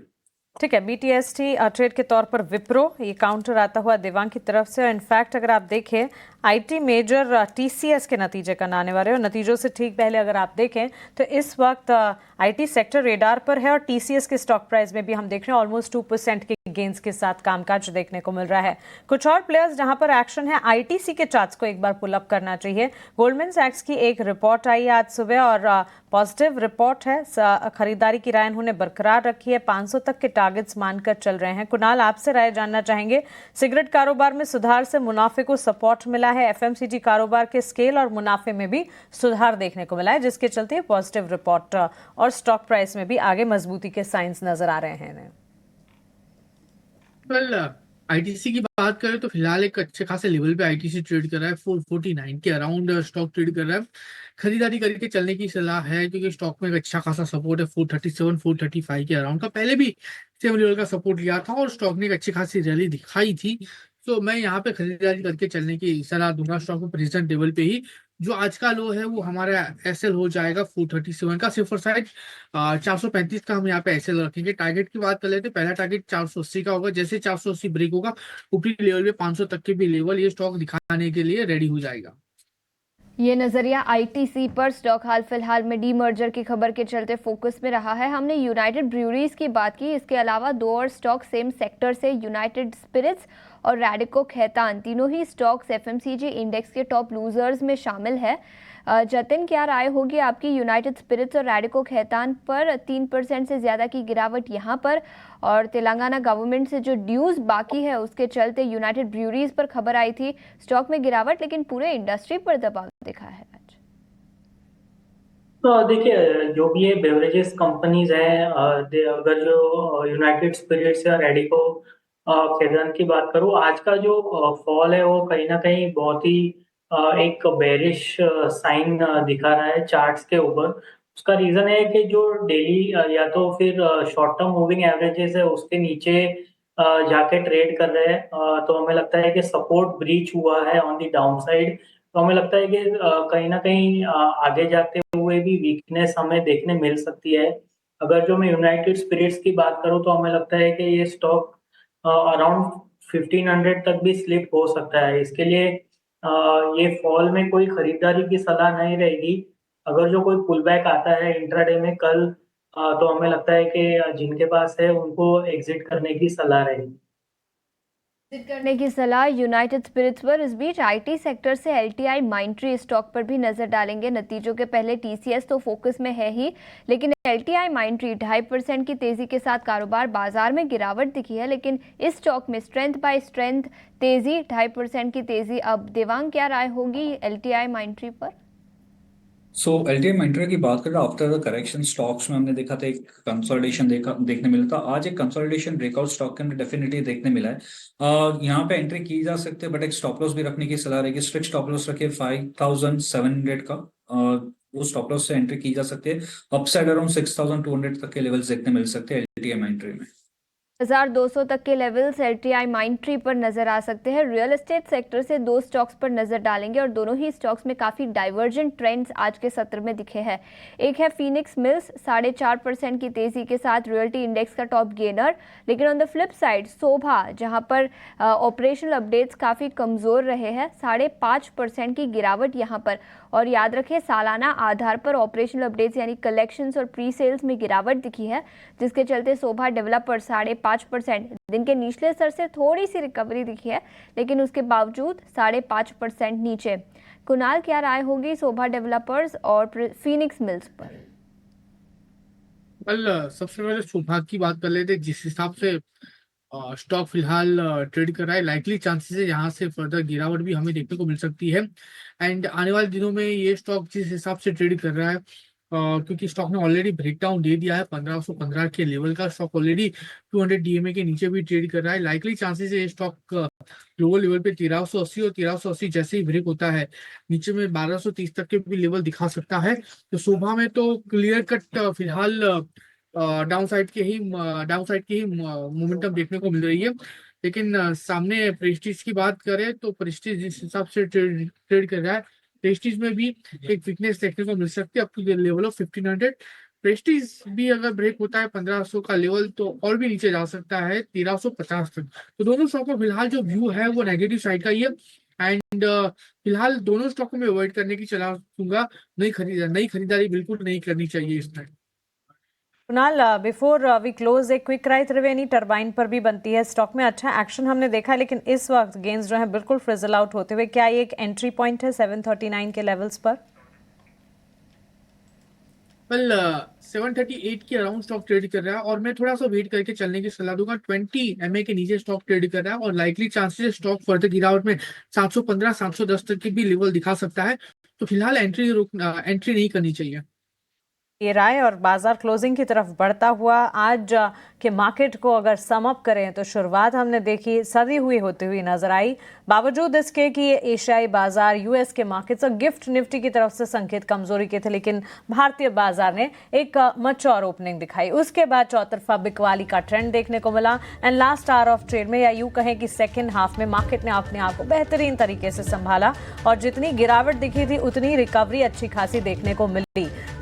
ठीक है, बीटीएसटी ट्रेड के तौर पर विप्रो, ये काउंटर आता हुआ देवांग की तरफ से। इनफैक्ट अगर आप देखें आईटी मेजर टीसीएस के नतीजे कल आने वाले और नतीजों से ठीक पहले अगर आप देखें तो इस वक्त आईटी सेक्टर रेडार पर है और टीसीएस के स्टॉक प्राइस में भी हम देख रहे हैं ऑलमोस्ट 2% के गेंस के साथ कामकाज देखने को मिल रहा है। कुछ और प्लेयर्स जहां पर एक्शन है, आईटीसी के चार्ट्स को एक बार पुल अप करना चाहिए। गोल्डमैन सैक्स की एक रिपोर्ट आई आज सुबह और पॉजिटिव रिपोर्ट है। खरीदारी की राय उन्होंने बरकरार रखी है, 500 तक के टारगेट्स मानकर चल रहे हैं। कुणाल, आपसे राय जानना चाहेंगे। सिगरेट कारोबार में सुधार से मुनाफे को सपोर्ट मिला है, एफएमसीजी कारोबार के स्केल और मुनाफे में भी सुधार देखने को मिला है, जिसके चलते पॉजिटिव रिपोर्ट और स्टॉक प्राइस में भी आगे मजबूती के साइंस नजर आ रहे हैं। वेल, आईटीसी की बात करें तो फिलहाल एक अच्छे खासे लेवल पे आईटीसी ट्रेड कर रहा है, 449 के अराउंड स्टॉक ट्रेड कर रहा है। खरीदारी करके चलने की सलाह है क्योंकि स्टॉक में एक अच्छा खासा सपोर्ट है 437 435 के अराउंड का। पहले भी सेम लेवल का सपोर्ट लिया था और स्टॉक ने एक अच्छी खासी रैली दिखाई थी। तो मैं यहाँ पे खरीदारी करके चलने की सलाह दूंगा स्टॉक को प्रेजेंट लेवल पे ही। जो आज का लो है वो हमारा एसएल हो जाएगा 437 का। सिफर साइड 435 का हम यहाँ पे एसएल रखेंगे। टारगेट की बात कर लेते हैं, पहला टारगेट 480 का होगा। जैसे 480 ब्रेक होगा ऊपरी लेवल पे 500 तक के भी लेवल ये स्टॉक दिखाने के लिए रेडी हो जाएगा। ये नजरिया आईटीसी पर स्टॉक हाल फिलहाल में डीमर्जर की खबर के चलते फोकस में रहा है। हमने यूनाइटेड ब्रूअरीज की बात की, इसके अलावा दो और स्टॉक सेम सेक्टर से यूनाइटेड स्पिरिट्स और रैडिको खैतान, तीनों ही स्टॉक्स एफएमसीजी इंडेक्स के टॉप लूजर्स में शामिल है। जतिन, क्या राय होगी आपकी यूनाइटेड स्पिरिट्स और रैडिको खैतान पर? 3% से ज़्यादा की गिरावट यहाँ पर, और तेलंगाना गवर्नमेंट से जो ड्यूज बाकी है उसके चलते यूनाइटेड ब्रूअरीज पर खबर आई थी, स्टॉक में गिरावट, लेकिन पूरे इंडस्ट्री पर दबाव दिखा है आज। तो देखिए, जो भी ये बेवरेजेस कंपनीज हैं, अगर जो यूनाइटेड स्पिरिट्स या रेडिको खैतान की बात करूँ, आज का जो फॉल है वो कहीं ना कहीं बहुत ही एक बेरिश साइन दिखा रहा है चार्ट्स के ऊपर। उसका रीजन है कि जो डेली या तो फिर शॉर्ट टर्म मूविंग एवरेजेस है उसके नीचे जाके ट्रेड कर रहे हैं, तो हमें लगता है कि सपोर्ट ब्रीच हुआ है ऑन दी डाउन साइड। तो हमें लगता है कि कहीं ना कहीं आगे जाते हुए भी वीकनेस हमें देखने मिल सकती है। अगर जो मैं यूनाइटेड स्पिरिट्स की बात करूं तो हमें लगता है कि ये स्टॉक अराउंड 1500 तक भी स्लिप हो सकता है। इसके लिए ये फॉल में कोई खरीदारी की सलाह नहीं रहेगी। अगर जो कोई पुल बैक आता है इंट्राडे में कल, तो हमें लगता है कि जिनके पास है उनको एग्जिट करने की सलाह रहेगी। विजिट करने की सलाह यूनाइटेड स्पिरिट्स पर। इस बीच आईटी सेक्टर से एलटीआई माइंट्री स्टॉक पर भी नजर डालेंगे। नतीजों के पहले टीसीएस तो फोकस में है ही, लेकिन एलटीआई माइंट्री 2.5% की तेजी के साथ कारोबार। बाजार में गिरावट दिखी है, लेकिन इस स्टॉक में स्ट्रेंथ बाय स्ट्रेंथ तेजी, 2.5% की तेजी। अब देवांग, क्या राय होगी एलटीआई माइंट्री पर? सो एलटीआई माइंट्री की बात करें, आफ्टर द करेक्शन स्टॉक्स में हमने देखा था एक कंसोलिडेशन देखने मिला था। आज एक कंसोलिडेशन ब्रेकआउट स्टॉक के अंदर डेफिनेटली देखने मिला है। यहाँ पे एंट्री की जा सकती है, बट एक स्टॉप लॉस भी रखने की सलाह रहेगी। स्ट्रिक्ट स्टॉप लॉस रखिए 5700 का, वो स्टॉप लॉस से एंट्री की जा सकती है। अपसाइड अराउंड 6200 तक के लेवल्स देखने मिल सकते हैं एलटीआई माइंट्री में। 1200 तक के लेवल्स एलटीआई माइंट्री पर नजर आ सकते हैं। रियल एस्टेट सेक्टर से दो स्टॉक्स पर नजर डालेंगे और दोनों ही स्टॉक्स में काफी डाइवर्जेंट ट्रेंड्स आज के सत्र में दिखे हैं। एक है फीनिक्स मिल्स, 4.5% की तेजी के साथ रियल्टी इंडेक्स का टॉप गेनर। लेकिन ऑन द फ्लिप साइड शोभा, जहां पर ऑपरेशनल अपडेट्स काफी कमजोर रहे हैं, 5.5% की गिरावट यहां पर। और याद रखें, सालाना आधार पर ऑपरेशनल अपडेट्स यानी कलेक्शंस और प्री सेल्स में गिरावट दिखी है, जिसके चलते शोभा डेवलपर 5.5%। दिन के निचले स्तर से थोड़ी सी रिकवरी दिखी है, लेकिन उसके बावजूद 5.5% नीचे। कुणाल, क्या राय होगी शोभा डेवलपर्स और फीनिक्स मिल्स पर? कल सबसे पहले शोभा की बात कर लेते। जिस हिसाब से स्टॉक फिलहाल ट्रेड कर रहा है, लाइकली चांसेस है यहाँ से फर्दर गिरावट भी हमें देखने को मिल सकती है। एंड आने वाले दिनों में ये स्टॉक जिस हिसाब से ट्रेड कर रहा है, क्योंकि स्टॉक ने ऑलरेडी ब्रेकडाउन दे दिया है 1515 के लेवल का। स्टॉक ऑलरेडी 200 डीएमए के नीचे भी ट्रेड कर रहा है। लाइकली चांसेस है ये स्टॉक लोअर लेवल पे 1380 और 1380 जैसे ही ब्रेक होता है नीचे में 1230 तक के भी लेवल दिखा सकता है। तो शोभा में तो क्लियर कट फिलहाल डाउन साइड के ही मोमेंटम देखने को मिल रही है। लेकिन सामने प्रेस्टीज की बात करें तो प्रेस्टीज जिस हिसाब से ट्रेड कर रहा है, प्रेस्टीज में भी एक वीकनेस देखने को मिल सकती है up to the level of 1500। Prestige भी अगर ब्रेक होता है 1500 का लेवल तो और भी नीचे जा सकता है 1350 तक। तो दोनों स्टॉक का फिलहाल जो व्यू है वो नेगेटिव साइड का ही है। एंड फिलहाल दोनों स्टॉक में अवॉइड करने की सलाह दूंगा। नई खरीदारी बिल्कुल नहीं करनी चाहिए इस time. Kunal, before we close, एक क्विक राय त्रिवेणी टरबाइन पर भी बनती है। स्टॉक में अच्छा एक्शन हमने देखा है, लेकिन इस वक्त गेंस जो है बिल्कुल फ्रिजल आउट होते हुए, क्या ये एक एंट्री पॉइंट है 739 के लेवल्स पर? कल 738 के अराउंड स्टॉक ट्रेड कर रहा है और मैं थोड़ा सा वेट करके चलने की सलाह दूंगा। 20 MA के नीचे स्टॉक ट्रेड कर रहा है और लाइकली चांसेस स्टॉक फर्दर गिरावट में 715 710 तक की भी लेवल दिखा सकता है। तो फिलहाल एंट्री नहीं करनी चाहिए। ये राय। और बाजार क्लोजिंग की तरफ बढ़ता हुआ आज के मार्केट को अगर सम अप करें तो शुरुआत हमने देखी सदी हुई होती हुई नजर आई। बावजूद इसके कि ये एशियाई बाजार, यूएस के मार्केट्स और गिफ्ट निफ्टी की तरफ से संकेत कमजोरी के थे, लेकिन भारतीय बाजार ने एक मच्योर ओपनिंग दिखाई। उसके बाद चौतरफा बिकवाली का ट्रेंड देखने को मिला। And last hour of trade में, या यूं कहें कि सेकेंड हाफ में, मार्केट ने अपने आप को बेहतरीन तरीके से संभाला और जितनी गिरावट दिखी थी उतनी रिकवरी अच्छी खासी देखने को मिली।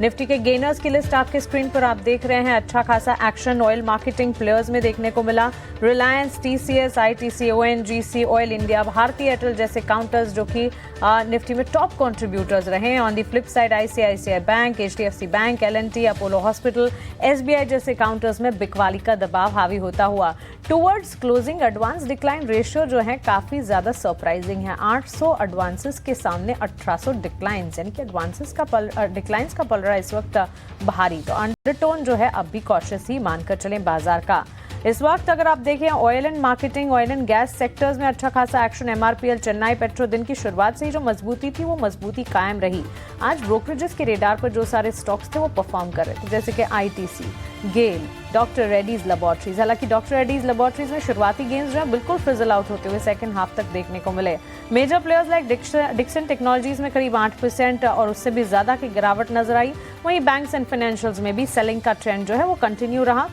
निफ्टी के गेनर्स की लिस्ट आपके स्क्रीन पर आप देख रहे हैं। अच्छा खासा एक्शन ऑयल मार्केटिंग प्लेयर्स में देखने को मिला। Reliance, TCS, ITC, ONGC, oil India, Bharti Airtel जैसे काउंटर्स जो कि निफ्टी में टॉप कंट्रीब्यूटर्स रहे। On the flip side ICICI bank, HDFC bank, LNT, Apollo hospital, SBI जैसे काउंटर्स में बिकवाली का दबाव हावी होता हुआ। Towards closing advance decline ratio जो है काफी ज्यादा सरप्राइजिंग है। 800 एडवांसेस के सामने 1800 डिक्लाइंस, यानी कि एडवांसेस का डिक्लाइंस का पलड़ा इस वक्त भारी। तो अंडरटोन जो है अब भी कॉशियस ही मानकर चलें बाजार का। इस वक्त अगर आप देखें oil and marketing, oil and gas sectors में अच्छा खासा एक्शन। एमआरपीएल, चेन्नई पेट्रो, दिन की शुरुआत से ही जो मजबूती थी वो मजबूती कायम रही। आज ब्रोकरेजेस के रेडार पर जो सारे स्टॉक्स थे वो परफॉर्म कर रहे थे, जैसे कि आईटीसी, गेल, डॉक्टर रेड्डीज लेबोरेटरीज। हालांकि डॉक्टर रेड्डीज लेबोरेटरीज में शुरुआती गेंस जो है बिल्कुल फ्रिजल आउट होते हुए सेकंड हाफ तक देखने को मिले। Major players like Dixon technologies में करीब 8% और उससे भी ज्यादा की गिरावट नजर आई। वहीं बैंक्स एंड फाइनेंशियल्स में भी सेलिंग का ट्रेंड जो है वो कंटिन्यू रहा।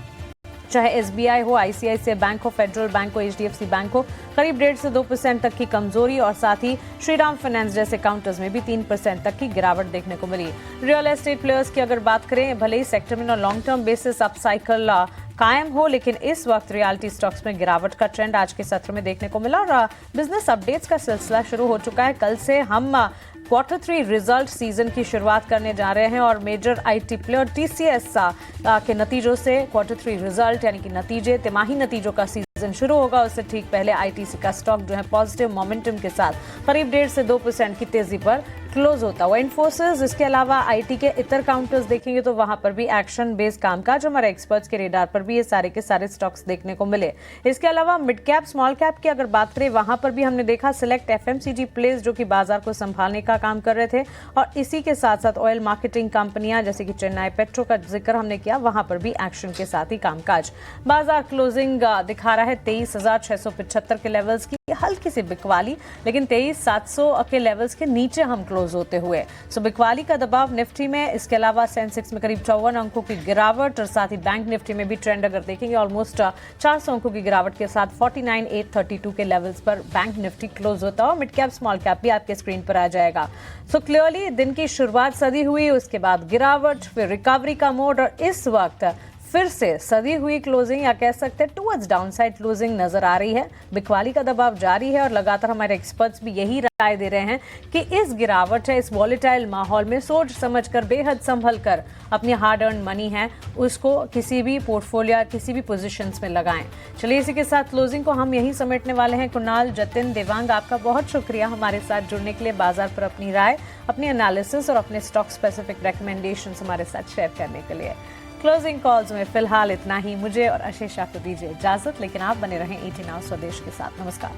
चाहे SBI हो, ICICI बैंक हो, फेडरल बैंक हो, HDFC बैंक हो, करीब 1.5 से 2% तक की कमजोरी और साथ ही श्रीराम फाइनेंस जैसे काउंटर्स में भी 3% तक की गिरावट देखने को मिली। रियल एस्टेट प्लेयर्स की अगर बात करें, भले ही सेक्टर में long term basis up cycle कायम हो, लेकिन इस वक्त रियलिटी स्टॉक्स में गिरावट का ट्रेंड आज के सत्र में देखने को मिला और बिजनेस अपडेट्स का सिलसिला शुरू हो चुका है। कल से हम Q3 रिजल्ट सीजन की शुरुआत करने जा रहे हैं और मेजर IT प्लेयर TCS के नतीजों से Q3 रिजल्ट यानी कि नतीजे, तिमाही नतीजों का सीजन शुरू होगा। उससे ठीक पहले ITC का स्टॉक जो है पॉजिटिव मोमेंटम के साथ करीब 1.5 से 2% की तेजी पर क्लोज होता हुआ। इन्फोसिस, इसके अलावा IT के इतर काउंटर्स देखेंगे तो वहां पर भी एक्शन बेस्ड कामकाज, हमारे एक्सपर्ट्स के रेडार पर भी ये सारे के सारे स्टॉक्स देखने को मिले। इसके अलावा मिड कैप स्मॉल कैप की अगर बात करें, वहां पर भी हमने देखा सिलेक्ट FMCG प्लेस जो कि बाजार को संभालने का काम कर रहे थे और इसी के साथ साथ ऑयल मार्केटिंग कंपनियां जैसे कि चेन्नई पेट्रो का जिक्र हमने किया, वहां पर भी एक्शन के साथ ही कामकाज। बाजार क्लोजिंग दिखा रहा है 23,675 के लेवल्स की, हल्की सी बिकवाली, लेकिन 23,700 के लेवल्स के नीचे हम क्लोज होते हुए। सो बिकवाली का दबाव निफ्टी में, इसके अलावा सेंसेक्स में करीब 54 अंकों की गिरावट और साथ ही बैंक निफ्टी में भी ट्रेंड अगर देखेंगे ऑलमोस्ट 400 अंकों की गिरावट के साथ 49,832 के लेवल्स पर बैंक निफ्टी क्लोज होता है और मिड कैप स्मॉल कैप भी आपके स्क्रीन पर आ जाएगा। सो क्लियरली दिन की शुरुआत सदी हुई, उसके बाद गिरावट, फिर रिकवरी का मोड और इस वक्त फिर से सदी हुई क्लोजिंग या कह सकते हैं टुवर्ड्स डाउनसाइड क्लोजिंग नजर आ रही है। बिकवाली का दबाव जारी है और लगातार हमारे एक्सपर्ट्स भी यही राय दे रहे हैं कि इस गिरावट है, इस वॉलेटाइल माहौल में सोच समझकर, बेहद संभल कर अपनी हार्ड अर्न मनी है उसको किसी भी पोर्टफोलियो, किसी भी पोजीशंस में लगाएं। चलिए इसी के साथ क्लोजिंग को हम यही समेटने वाले हैं। कुणाल, जतिन, देवांग, आपका बहुत शुक्रिया हमारे साथ जुड़ने के लिए, बाजार पर अपनी राय, अपनी एनालिसिस और अपने स्टॉक स्पेसिफिक रिकमेंडेशंस हमारे साथ शेयर करने के लिए। क्लोजिंग कॉल्स में फिलहाल इतना ही। मुझे और आशीषा को दीजिए इजाजत, लेकिन आप बने रहें 18 स्वदेश के साथ। नमस्कार।